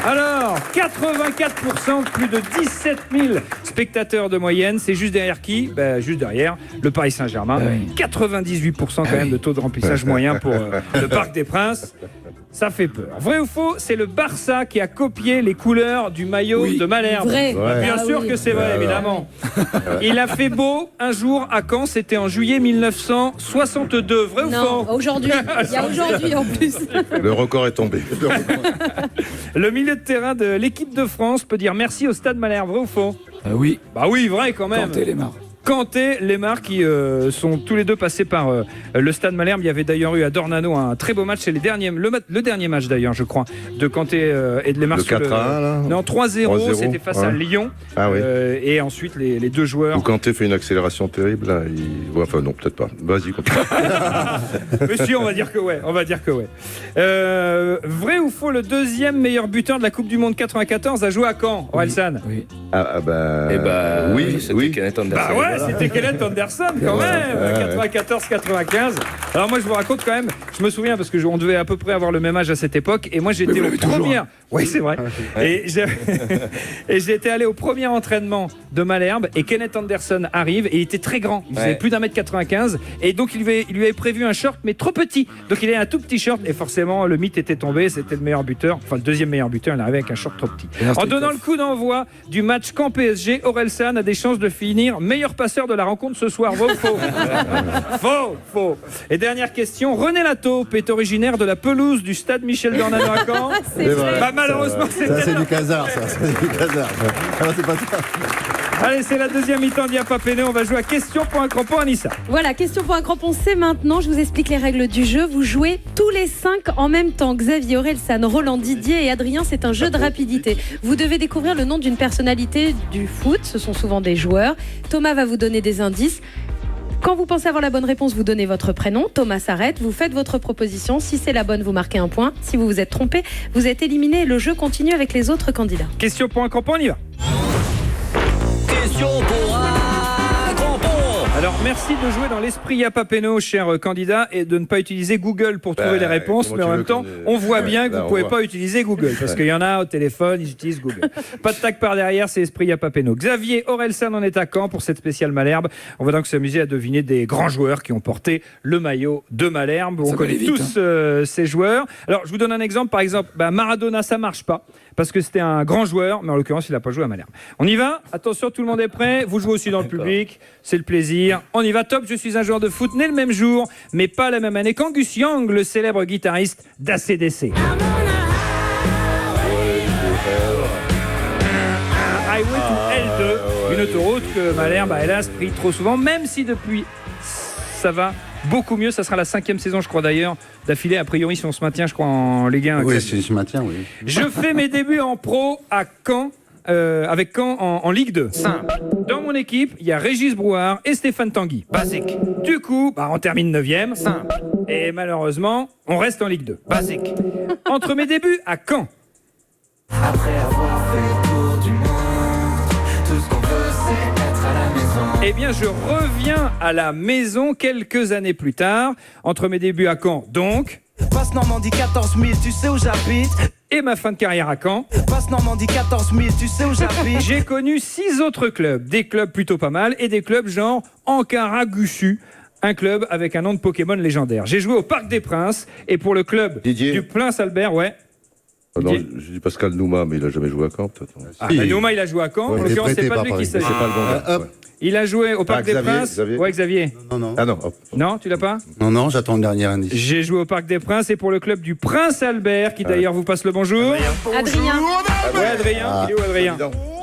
Alors, 84%, plus de 17 000 spectateurs de moyenne. C'est juste derrière qui? Juste derrière le Paris Saint-Germain. 98% quand même de taux de remplissage moyen pour le Parc des Princes. Ça fait peur. Vrai ou faux? C'est le Barça qui a copié les couleurs du maillot de Malherbe. Vrai. Bien sûr que c'est vrai, évidemment. Il a fait beau un jour à Caen, c'était en juillet 1962. Vrai ou faux? Aujourd'hui. Il y a aujourd'hui en plus. Le record est tombé. Le milieu de terrain de l'équipe de France peut dire merci au Stade Malherbe. Vrai ou faux? Oui. Bah oui, vrai quand même. Kanté, Lemar. Kanté, Lemar qui sont tous les deux passés par le Stade Malherbe. Il y avait d'ailleurs eu à Dornano un très beau match. C'est le dernier match d'ailleurs, je crois, de Kanté et de Lemar. Le 4-1 là. Non, 3-0, c'était face à Lyon. Ah oui. Et ensuite les deux joueurs. Où Kanté fait une accélération terrible là. Enfin non, peut-être pas. Vas-y, continue. Monsieur, on va dire que ouais. Vrai ou faux, le 2e meilleur buteur de la Coupe du Monde 94 a joué à Caen, Orelsan? Oui. Oui, c'était Kenneth Anderson. Bah ouais, c'était Kenneth Anderson quand même, 94-95. Alors moi je vous raconte quand même, je me souviens parce que on devait à peu près avoir le même âge à cette époque et moi j'étais aux premières. Oui, c'est vrai. Et j'étais allé au premier entraînement de Malherbe et Kenneth Anderson arrive et il était très grand, il faisait plus d'1m95 et donc il lui avait prévu un short mais trop petit. Donc il avait un tout petit short et forcément le mythe était tombé, c'était le meilleur buteur, enfin le 2e meilleur buteur, il arrivait avec un short trop petit. En donnant le coup d'envoi du match Caen PSG, Orelsan a des chances de finir meilleur passeur de la rencontre ce soir. Vrai ou faux? Faux. Et dernière question, René Lataupe est originaire de la pelouse du stade Michel Dornano à Caen. C'est vrai. Bah, malheureusement, c'est du casar, ça. C'est du casar. Alors, c'est pas ça. Allez, c'est la deuxième mi-temps d'Iapapéné. On va jouer à question pour un crampon, Anissa. Voilà, question pour un crampon, c'est maintenant. Je vous explique les règles du jeu. Vous jouez tous les 5 en même temps. Xavier, Orelsan, Roland, Didier et Adrien, c'est un jeu de rapidité. Vous devez découvrir le nom d'une personnalité du foot. Ce sont souvent des joueurs. Thomas va vous donner des indices. Quand vous pensez avoir la bonne réponse, vous donnez votre prénom. Thomas s'arrête, vous faites votre proposition. Si c'est la bonne, vous marquez un point. Si vous vous êtes trompé, vous êtes éliminé et le jeu continue avec les autres candidats. Question pour un crampon, on y va. Question pour un crampon. Alors, merci de jouer dans l'esprit Iapapéno, cher candidat, et de ne pas utiliser Google pour trouver les réponses. Mais en même temps, on voit bien que vous ne pouvez pas utiliser Google, parce qu'il y en a au téléphone, ils utilisent Google. Pas de tag par derrière, c'est l'esprit Iapapéno. Xavier, Orelsan en est à Caen pour cette spéciale Malherbe. On va donc s'amuser à deviner des grands joueurs qui ont porté le maillot de Malherbe. On connaît tous ces joueurs. Alors, je vous donne un exemple. Par exemple, Maradona, ça marche pas, parce que c'était un grand joueur, mais en l'occurrence, il n'a pas joué à Malherbe. On y va? Attention, tout le monde est prêt. Vous jouez aussi dans le public. C'est le plaisir. On y va, top. Je suis un joueur de foot né le même jour, mais pas la même année qu'Angus Young, le célèbre guitariste d'ACDC. Highway to L2, une autoroute que Malherbe a hélas pris trop souvent, même si depuis ça va beaucoup mieux. Ça sera la 5e saison, je crois d'ailleurs, d'affilée. A priori, si on se maintient, je crois, en Ligue 1. Oui, si je maintiens, oui. Je fais mes débuts en pro à Caen. Avec Caen en Ligue 2. Simple. Dans mon équipe, il y a Régis Brouard et Stéphane Tanguy. Basique. Du coup, on termine 9e. Simple. Et malheureusement, on reste en Ligue 2. Basique. Entre mes débuts à Caen. Après avoir fait le tour du monde, tout ce qu'on veut, c'est être à la maison. Eh bien, je reviens à la maison quelques années plus tard. Entre mes débuts à Caen, donc... Passe Normandie 14 000, tu sais où j'habite. Et ma fin de carrière à Caen. Passe Normandie 14 000, tu sais où j'habite. J'ai connu 6 autres clubs. Des clubs plutôt pas mal et des clubs genre Ankara-Gussu. Un club avec un nom de Pokémon légendaire. J'ai joué au Parc des Princes et pour le club du Prince Albert, non, je dis Pascal Nouma, mais il a jamais joué à Caen, peut-être. Nouma, il a joué à Caen. En l'occurrence, c'est pas lui qui s'agit. C'est pas le bon gars. Il a joué au Parc des Princes. Xavier. Xavier. Non. Ah non. Non, tu l'as pas? Non, j'attends le dernier indice. J'ai joué au Parc des Princes et pour le club du Prince Albert, qui d'ailleurs vous passe le bonjour. Adrien. Ouais, Adrien. Il est où, Adrien?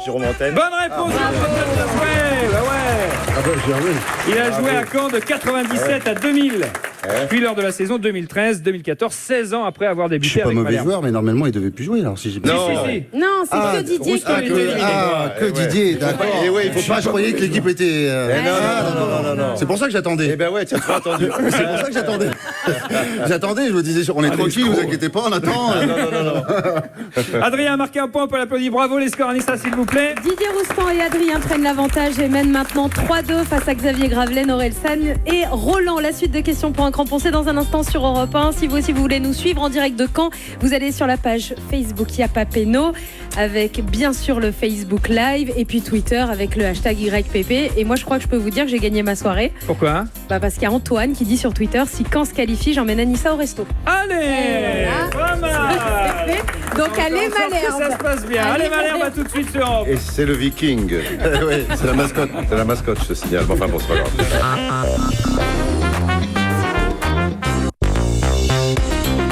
Jérôme Antenne. Bonne réponse. Il a joué à Caen de 97 à 2000. puis lors de la saison 2013-2014, 16 ans après avoir Je débuté suis pas avec mauvais Malherbe. joueur, mais normalement, il devait plus jouer. Alors, si j'ai bien Si. Non, c'est que Didier qui était éliminé. que Didier, d'accord. Et ouais, il faut Je croyais que l'équipe était. non. C'est pour ça que j'attendais. Eh ben ouais, tu as trop attendu. C'est pour ça que j'attendais. J'attendais, je me disais, on est tranquille, vous inquiétez pas, on attend. Adrien a marqué un point, on peut l'applaudir. Bravo les scores, Anissa, s'il vous plaît. Didier Roustan et Adrien prennent l'avantage et mènent maintenant 3-2 face à Xavier Gravelaine, Orelsan et Roland. La suite de questions pour un crampon, c'est dans un instant sur Europe 1. Si vous aussi vous voulez nous suivre en direct de Caen, vous allez sur la page Facebook Yapa Péno avec bien sûr le Facebook Live et puis Twitter avec le hashtag YPP. Et moi je crois que je peux vous dire que j'ai gagné ma soirée. Pourquoi? Parce qu'il y a Antoine qui dit sur Twitter, si Caen se qualifie, j'emmène Anissa au resto. Allez, pas mal. Donc allez Malherbe. Ça se passe bien. Allez Malherbe, à tout de suite sur Europe. Et c'est le Viking. Ouais, c'est la mascotte. C'est la mascotte, je te signale. Enfin bon, c'est pas grave.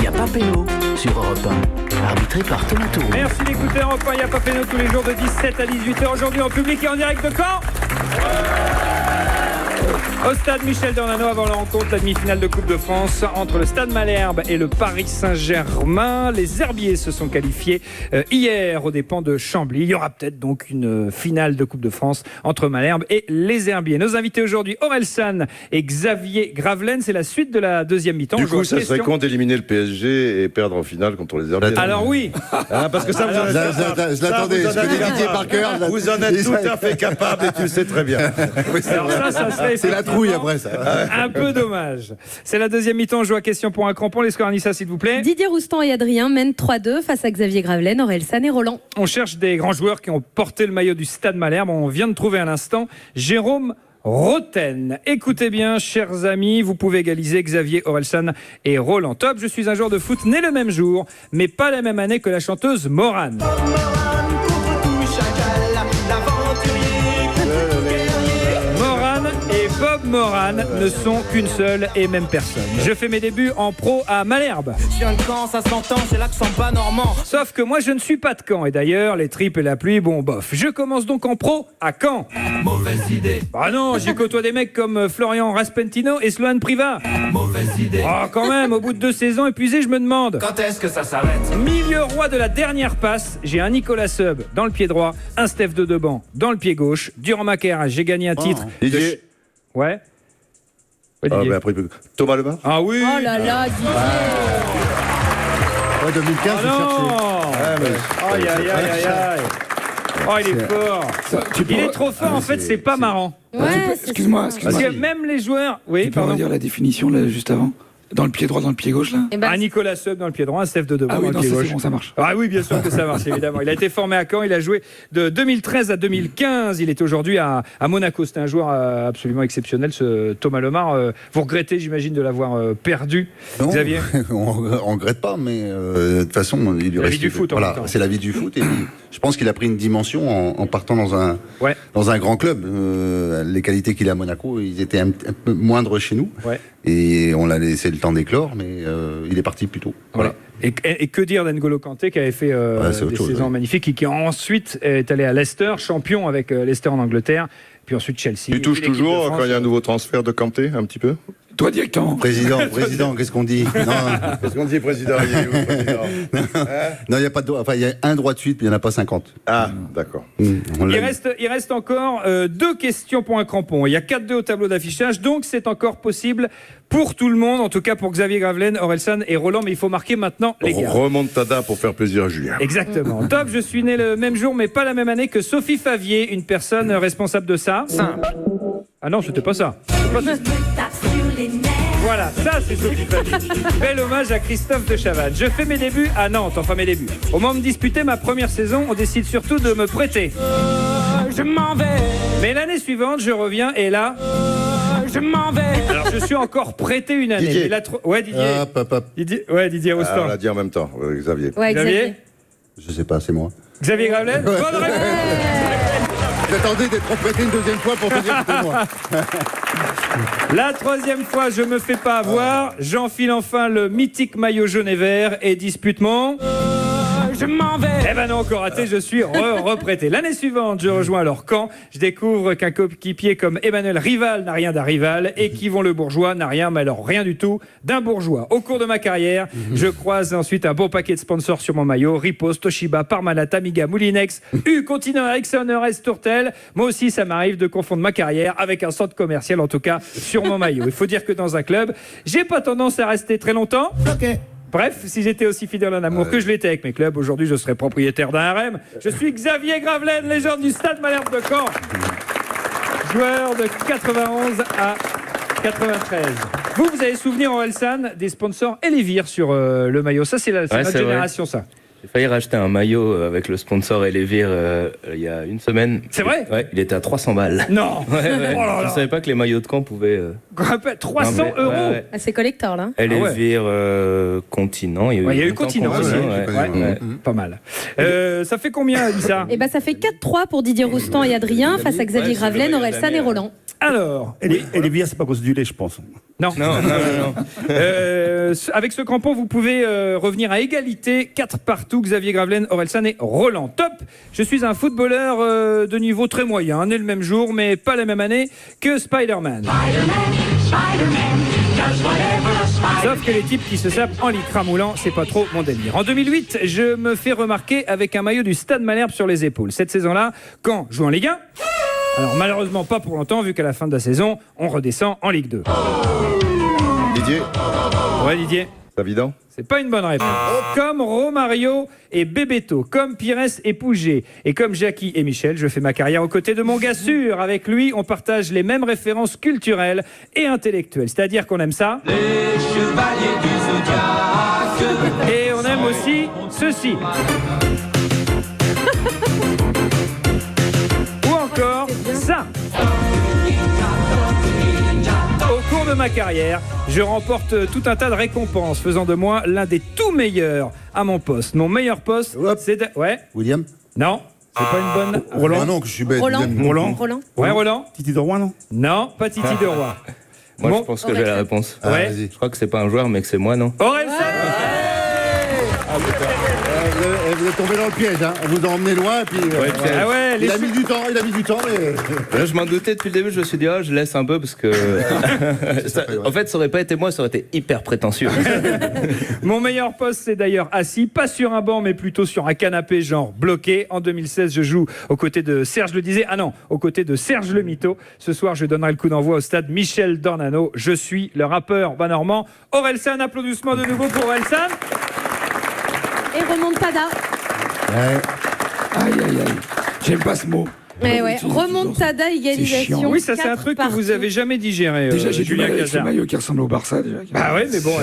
Yapa Péno sur Europe 1, arbitré par Thomas Tourou. Merci d'écouter Europe 1, Yapa Péno tous les jours de 17 à 18h. Aujourd'hui en public et en direct de Caen. Au stade Michel Dornano, avant la rencontre, la demi-finale de Coupe de France entre le stade Malherbe et le Paris Saint-Germain. Les herbiers se sont qualifiés hier aux dépens de Chambly. Il y aura peut-être donc une finale de Coupe de France entre Malherbe et les herbiers. Nos invités aujourd'hui, Orelsan et Xavier Gravelaine. C'est la suite de la deuxième mi-temps. Du coup, ça serait con d'éliminer le PSG et perdre en finale contre les herbiers. Alors oui. Parce que ça, vous en êtes Je l'attendais, je connais Didier par cœur. Vous en êtes tout à fait capable et tu le sais très bien. Alors ça serait C'est la trouille après ça. un peu dommage. C'est la deuxième mi-temps. On joue à question pour un crampon. Les scores, Anissa, s'il vous plaît. Didier Roustan et Adrien mènent 3-2 face à Xavier Gravelaine, Orelsan et Roland. On cherche des grands joueurs qui ont porté le maillot du Stade Malherbe. On vient de trouver à l'instant Jérôme Roten. Écoutez bien, chers amis, vous pouvez égaliser Xavier, Orelsan et Roland. Top, je suis un joueur de foot né le même jour, mais pas la même année que la chanteuse Morane. Bob Moran ne sont qu'une seule et même personne. Je fais mes débuts en pro à Malherbe. Je viens de Caen, ça s'entend, j'ai l'accent pas normand. Sauf que moi je ne suis pas de Caen. Et d'ailleurs, les tripes et la pluie, bon bof. Je commence donc en pro à Caen. Mauvaise idée. Bah non, j'y côtoie des mecs comme Florian Raspentino et Sloan Priva. Mauvaise idée. Oh quand même, au bout de 2 saisons épuisé, je me demande. Quand est-ce que ça s'arrête? Milieu roi de la dernière passe, j'ai un Nicolas Seub dans le pied droit, un Steph de Deban dans le pied gauche. Durant ma carrière, j'ai gagné un titre. Didier. Ouais. Didier. Après, Thomas Lemar. Ah oui. Oh là là, Didier. Ouais, 2015, je cherchais. Aïe, aïe, aïe, aïe. Oh, il est fort. Il est trop fort, en fait, c'est pas marrant. Ouais, Excuse-moi. Parce que même les joueurs. Oui, Tu peux pardon. redire la définition là, juste avant? Dans le pied droit, dans le pied gauche là? Un Nicolas Seub dans le pied droit, un Steph de Deban Ah oui, dans non, le pied c'est gauche. bon, ça marche. Ah oui, bien sûr que ça marche, évidemment. Il a été formé à Caen, il a joué de 2013 à 2015. Il est aujourd'hui à Monaco. C'est un joueur absolument exceptionnel, ce Thomas Lemar. Vous regrettez, j'imagine, de l'avoir perdu, Non, Xavier? on regrette pas, mais de toute façon, il lui La reste. vie du foot, en même temps. c'est la vie du foot. Et je pense qu'il a pris une dimension en partant dans un grand club. Les qualités qu'il a à Monaco, ils étaient un peu moindres chez nous. Ouais. Et on l'a laissé le temps d'éclore, mais il est parti plus tôt. Voilà. Et que dire d'N'Golo Kanté qui avait fait des saisons magnifiques et qui ensuite est allé à Leicester, champion avec Leicester en Angleterre, puis ensuite Chelsea. Tu touches toujours quand il y a un nouveau transfert de Kanté, un petit peu? Toi directement. Président, qu'est-ce qu'on dit? Non, Qu'est-ce qu'on dit, président? Il est où, président? non, il y a pas de droit. Enfin, il y a un droit de suite, puis il n'y en a pas 50. Ah, d'accord. Il reste encore 2 questions pour un crampon. Il y a 4-2 au tableau d'affichage, donc c'est encore possible pour tout le monde, en tout cas pour Xavier Gravelaine, Orelsan et Roland, mais il faut marquer maintenant, les gars. Remontada pour faire plaisir à Julien. Exactement. Top, je suis né le même jour, mais pas la même année que Sophie Favier, une personne responsable de ça. Simple. Ah non, c'était pas ça. Voilà, ça c'est Sophie Favier. Bel hommage à Christophe de Chavannes. Je fais mes débuts à Nantes, enfin mes débuts. Au moment de disputer ma première saison, on décide surtout de me prêter. Je m'en vais. Mais l'année suivante, je reviens et là... Je m'en vais. Alors je suis encore prêté une année. Didier. Mais ouais, Didier. Didier On Roustan. l'a dit en même temps, Xavier. Ouais, Xavier. Je sais pas, c'est moi. Xavier Gravelaine. Bonne réponse. J'attendais d'être prêté une deuxième fois pour te dire que c'était moi. La troisième fois, je me fais pas avoir. J'enfile enfin le mythique maillot jaune et vert et dispute mon... je m'en vais. Eh ben non, encore raté, je suis reprêté. L'année suivante, je rejoins alors Caen. Je découvre qu'un coéquipier comme Emmanuel Rival n'a rien d'un rival et qu'Yvon Le Bourgeois n'a rien, mais alors rien du tout, d'un bourgeois. Au cours de ma carrière, je croise ensuite un bon paquet de sponsors sur mon maillot. Riposte, Toshiba, Parmalat, Amiga, Moulinex, Continent, Ericsson, RS, Tourtel. Moi aussi, ça m'arrive de confondre ma carrière avec un centre commercial, en tout cas sur mon maillot. Il faut dire que dans un club, j'ai pas tendance à rester très longtemps. Ok. Bref, si j'étais aussi fidèle en amour que je l'étais avec mes clubs, aujourd'hui je serais propriétaire d'un harem. Je suis Xavier Gravelaine, légende du Stade Malherbe de Caen. Joueur de 91 à 93. Vous avez souvenir en Elsan des sponsors Elevir sur le maillot. Ça, c'est notre génération, ça. J'ai failli racheter un maillot avec le sponsor Elevir il y a une semaine. C'est vrai ? Ouais, il était à 300 balles. Non. Oh je ne savais pas que les maillots de Caen pouvaient... 300 euros. Ah, c'est collector, là. Elevir, Continent. Il y a eu Continent aussi. Pas mal. Ça fait combien, Lisa ? Eh ben, ça fait 4-3 pour Didier Roustan et Adrien face à Xavier Gravelaine, Orelsan et Roland. Alors, Elevir, c'est pas à cause du lait, je pense. Non. Avec ce crampon, vous pouvez revenir à égalité, 4 partout, Xavier Gravelaine, Orelsan et Roland. Top. Je suis un footballeur de niveau très moyen, né le même jour, mais pas la même année que Spider-Man. Sauf que les types qui se sapent en lycra moulant, c'est pas trop mon délire. En 2008, je me fais remarquer avec un maillot du Stade Malherbe sur les épaules. Cette saison-là, Caen joue en Ligue 1. Alors malheureusement pas pour longtemps, vu qu'à la fin de la saison, on redescend en Ligue 2. Didier ? Ouais, Didier. C'est évident ? C'est pas une bonne réponse. Comme Romario et Bebeto, comme Pires et Pouget, et comme Jackie et Michel, je fais ma carrière aux côtés de mon gars sûr. Avec lui, on partage les mêmes références culturelles et intellectuelles. C'est-à-dire qu'on aime ça. Les chevaliers du Zodiac. Et on aime aussi ceci. Ou encore ça. Au cours de ma carrière, je remporte tout un tas de récompenses, faisant de moi l'un des tout meilleurs à mon poste. Mon meilleur poste, c'est... Ouais. William ? Non, c'est pas une bonne... Roland. Ah non, que je suis bête. Roland. Roland. Ouais, Roland. Titi de Rouen, non ? Non, pas Titi de Roy. Moi, je pense que j'ai la réponse. Ouais. Je crois que c'est pas un joueur, mais que c'est moi, non ? Orelsan. Vous êtes tombé dans le piège, hein. On vous a emmené loin, et puis... Ah ouais, il a mis du temps, mais... Là, je m'en doutais depuis le début, je me suis dit, je laisse un peu parce que. En fait, ça aurait pas été moi, ça aurait été hyper prétentieux. Mon meilleur poste, c'est d'ailleurs assis, pas sur un banc, mais plutôt sur un canapé, genre bloqué. En 2016, je joue aux côtés de Serge Le Disait. Ah non, aux côtés de Serge Le Mito. Ce soir, je donnerai le coup d'envoi au stade Michel Dornano. Je suis le rappeur bas normand. Orelsan, applaudissements de nouveau pour Orelsan. Et remontada. Aïe. J'aime pas ce mot. Remontada, égalisation. Oui, ça c'est un truc que vous avez jamais digéré. Déjà, j'ai Julien du mal avec ce Cazard. maillot qui ressemble au Barça. Déjà. Ah ouais, mais bon,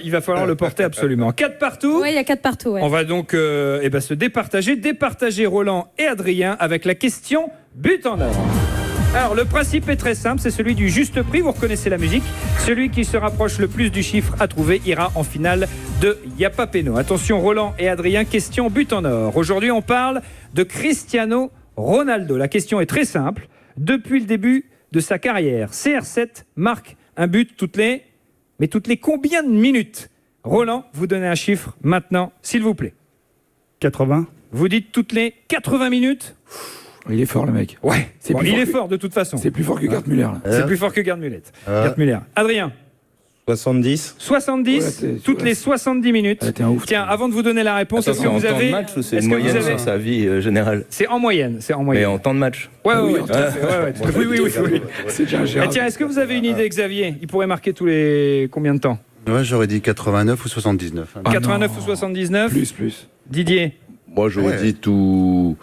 il va falloir le porter absolument. 4 partout. Oui, il y a 4 partout. Ouais. On va donc se départager Roland et Adrien avec la question but en or. Alors, le principe est très simple, c'est celui du juste prix. Vous reconnaissez la musique. Celui qui se rapproche le plus du chiffre à trouver ira en finale de Y'a pas péno. Attention, Roland et Adrien, question but en or. Aujourd'hui, on parle de Cristiano Ronaldo. La question est très simple. Depuis le début de sa carrière, CR7 marque un but toutes les combien de minutes ? Roland, vous donnez un chiffre maintenant, s'il vous plaît. 80. Vous dites toutes les 80 minutes ? Il est fort, le mec. Ouais, il est fort de toute façon. C'est plus fort que Gerd Müller. Là. C'est plus fort que Gerd Müller. Adrien ? 70. 70, toutes les 70 minutes. Tiens, avant de vous donner la réponse, est-ce que vous avez... en temps de match ou c'est une moyenne sur sa vie générale ? C'est en moyenne. Mais en temps de match. Ouais, tout à fait. Oui. C'est déjà Gérard. Tiens, est-ce que vous avez une idée, Xavier ? Il pourrait marquer tous les... combien de temps ? Ouais, j'aurais dit 89 ou 79. 89 ou 79 ? Plus. Didier ? Moi, j'aurais dit toutes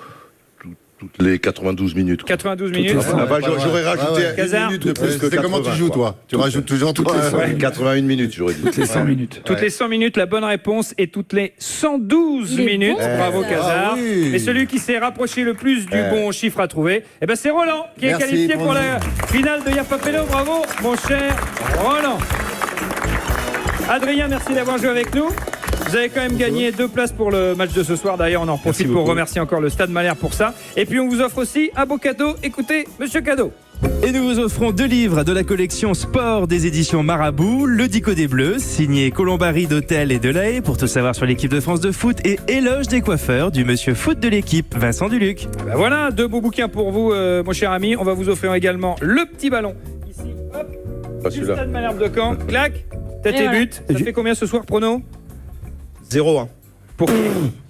les 92 minutes. 92 minutes. J'aurais rajouté une minute de plus que 80. C'est comment tu joues, toi ? Tu rajoutes toujours toutes les 81 minutes, j'aurais dit. Toutes les 100 minutes. Toutes les 100 minutes, la bonne réponse est toutes les 112 minutes. Bravo, Cazard. Et celui qui s'est rapproché le plus du bon chiffre à trouver, c'est Roland qui est qualifié pour la finale de Y'a pas péno. Bravo, mon cher Roland. Adrien, merci d'avoir joué avec nous. Vous avez quand même gagné 2 places pour le match de ce soir. D'ailleurs, on en profite pour remercier encore le Stade Malherbe pour ça. Et puis, on vous offre aussi un beau cadeau. Écoutez, Monsieur Cadeau. Et nous vous offrons 2 livres de la collection Sport des éditions Marabout, Le Dico des Bleus, signé Colombari d'Hôtel et Delahaye, pour tout savoir sur l'équipe de France de foot, et Éloge des coiffeurs du monsieur foot de l'équipe, Vincent Duluc. Ben voilà, 2 beaux bouquins pour vous, mon cher ami. On va vous offrir également le petit ballon. Ici, hop, du Stade Malherbe de Caen. Clac, tête et but. Ça fait combien ce soir, prono? 0-1.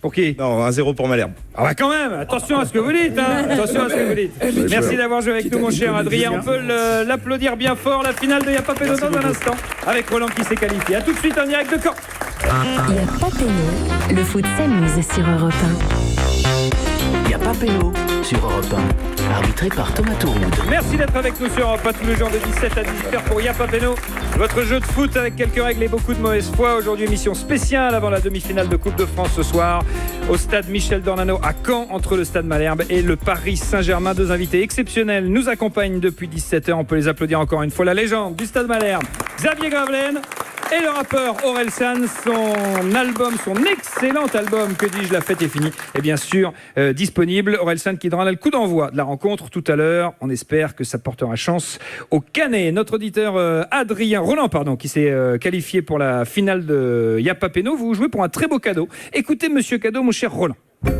Pour qui? Non, 1-0 pour Malherbe. Ah bah quand même, attention à ce que vous dites, hein. Attention à ce que vous dites. Merci d'avoir joué avec nous, mon cher Adrien. On peut l'applaudir bien fort. La finale de Y'a pas péno dans un instant, avec Roland qui s'est qualifié. A tout de suite en direct de Caen. Y'a pas péno, le foot s'amuse sur Europe 1. Y'a pas péno sur Europe 1, arbitré par Thomas Touroud. Merci d'être avec nous sur Europe 1 tous les jours de 17 à 18h pour Y'a pas péno, votre jeu de foot avec quelques règles et beaucoup de mauvaise foi. Aujourd'hui, émission spéciale avant la demi-finale de Coupe de France ce soir au stade Michel Dornano à Caen, entre le stade Malherbe et le Paris Saint-Germain. 2 invités exceptionnels nous accompagnent depuis 17h. On peut les applaudir encore une fois. La légende du stade Malherbe, Xavier Gravelaine, et le rappeur Orelsan. Son excellent album, que dis-je, la fête est finie, est bien sûr disponible. Orelsan qui donnera le coup d'envoi de la rencontre tout à l'heure. On espère que ça portera chance au Canet. Notre auditeur Roland, qui s'est qualifié pour la finale de Y'a pas péno. Vous jouez pour un très beau cadeau. Écoutez Monsieur Cadeau, mon cher Roland.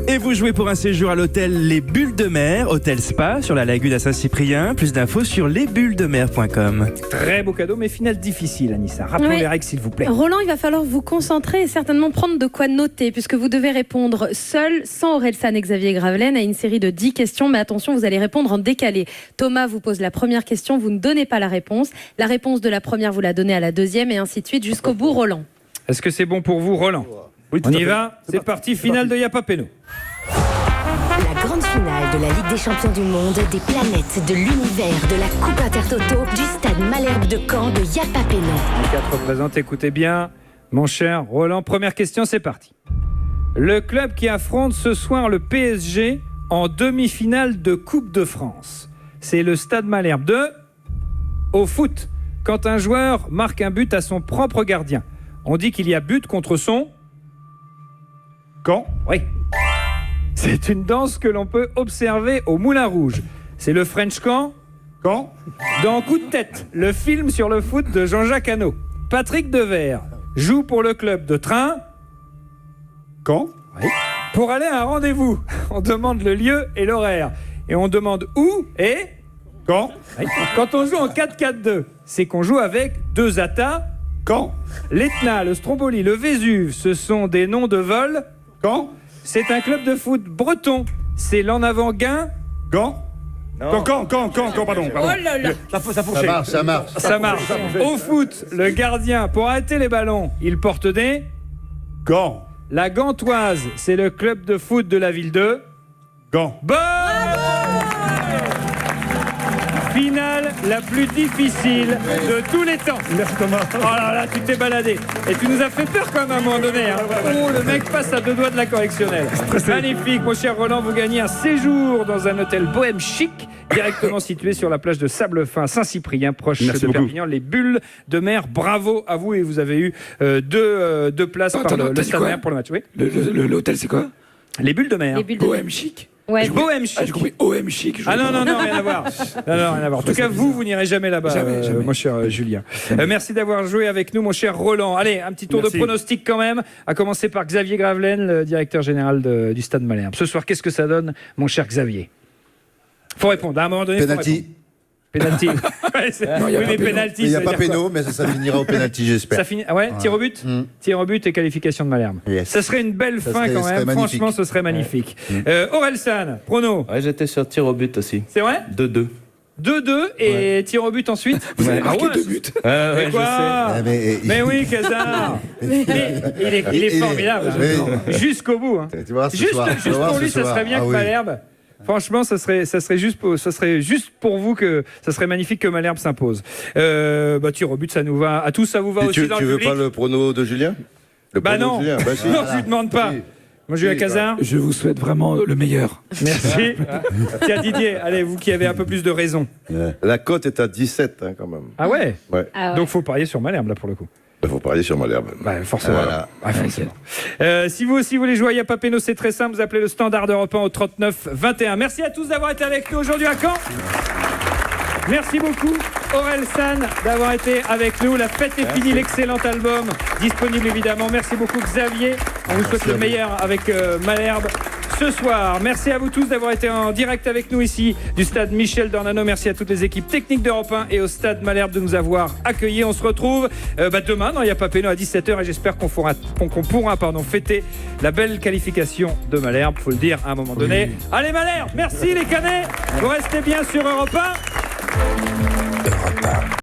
Et vous jouez pour un séjour à l'hôtel Les Bulles de Mer, hôtel spa sur la lagune à Saint-Cyprien. Plus d'infos sur lesbullesdemer.com. Très beau cadeau, mais finale difficile, Anissa. Rappelons les règles, s'il vous plaît. Roland, il va falloir vous concentrer et certainement prendre de quoi noter, puisque vous devez répondre seul, sans Orelsan et Xavier Gravelaine, à une série de 10 questions. Mais attention, vous allez répondre en décalé. Thomas vous pose la première question, vous ne donnez pas la réponse. La réponse de la première, vous la donnez à la deuxième, et ainsi de suite jusqu'au bout, Roland. Est-ce que c'est bon pour vous, Roland? Oui, on y va, c'est parti, finale de Y'a pas péno. La grande finale de la Ligue des champions du monde, des planètes, de l'univers, de la Coupe Intertoto, du stade Malherbe de Caen, de Y'a pas péno. Les 4 représentants, écoutez bien, mon cher Roland. Première question, c'est parti. Le club qui affronte ce soir le PSG en demi-finale de Coupe de France, c'est le stade Malherbe de... Au foot, quand un joueur marque un but à son propre gardien, on dit qu'il y a but contre son... Camp? Oui. C'est une danse que l'on peut observer au Moulin Rouge. C'est le French Camp? Quand? Dans Coup de tête, le film sur le foot de Jean-Jacques Hano. Patrick Devers joue pour le club de Train. Quand? Oui. Pour aller à un rendez-vous, on demande le lieu et l'horaire. Et on demande où et... Quand? Oui. Quand on joue en 4-4-2, c'est qu'on joue avec 2 atas. Quand? L'Etna, le Stromboli, le Vésuve, ce sont des noms de vol. Quand? C'est un club de foot breton. C'est l'en avant Gain. Quand? Quand, pardon. Oh là là. Ça marche. Au foot, le gardien, pour arrêter les ballons, il porte des... Gants. La Gantoise, c'est le club de foot de la ville de... Gand. Bonne finale la plus difficile de tous les temps. Merci Thomas. Oh là là, tu t'es baladé. Et tu nous as fait peur quand même à un moment donné. Hein. Oh, le mec passe à 2 doigts de la correctionnelle. Magnifique, mon cher Roland. Vous gagnez un séjour dans un hôtel bohème chic, directement situé sur la plage de Sablefin, Saint-Cyprien, proche de Perpignan. Les Bulles de Mer. Bravo à vous. Et vous avez eu 2 places par le stade Mer pour le match. Oui. L'hôtel, c'est quoi? Les Bulles de Mer. Bohème chic. Ouais. Bohème chic. J'ai compris OM chic. Ah non, rien à voir. En tout cas, vous n'irez jamais là-bas, jamais. Mon cher Julien. Merci d'avoir joué avec nous, mon cher Roland. Allez, un petit tour de pronostic quand même, à commencer par Xavier Gravelaine, le directeur général du Stade Malherbe. Ce soir, qu'est-ce que ça donne, mon cher Xavier? Faut répondre, à un moment donné. Penalty. Penalty. Il n'y a pas péno, mais ça finira au penalty, j'espère. Ça finit. Ah ouais, tir au but. Tir au but et qualification de Malherbe. Yes. Ça serait une belle fin quand même. Franchement, ce serait magnifique. Orelsan, prono. Ouais, j'étais sur tir au but aussi. C'est vrai? 2-2. 2-2 et tir au but ensuite. Vous avez marqué 2 buts. Mais quoi? Mais oui, Cazard. Il est formidable. Jusqu'au bout. Hein. Juste pour lui, ça serait bien que Malherbe. Franchement, ça serait juste pour vous que ça serait magnifique que Malherbe s'impose. Tir au but, ça nous va. À tous, ça vous va aussi dans le public. Tu veux pas le prono de Julien? Non. Julien, si. Non, je lui demande pas. Moi, Julien Cazard. Je vous souhaite vraiment le meilleur. Merci. Tiens, Didier, allez, vous qui avez un peu plus de raison. La cote est à 17 quand même. Ah ouais? Ouais. Donc, faut parier sur Malherbe là pour le coup. Il faut parier sur Malherbe. Forcément. Voilà. Forcément. Si vous aussi voulez jouer à Y'a pas péno, c'est très simple. Vous appelez le standard d'Europe 1 au 39 21. Merci à tous d'avoir été avec nous aujourd'hui à Caen. Merci beaucoup Aurel San d'avoir été avec nous. La fête est finie, l'excellent album disponible évidemment. Merci beaucoup Xavier. On vous souhaite le meilleur avec Malherbe ce soir. Merci à vous tous d'avoir été en direct avec nous ici du stade Michel Dornano. Merci à toutes les équipes techniques d'Europe 1 et au stade Malherbe de nous avoir accueillis. On se retrouve demain dans Y'a pas péno à 17h et j'espère qu'on pourra fêter la belle qualification de Malherbe, faut le dire à un moment donné. Allez Malherbe, merci les Canets, vous restez bien sur Europe 1.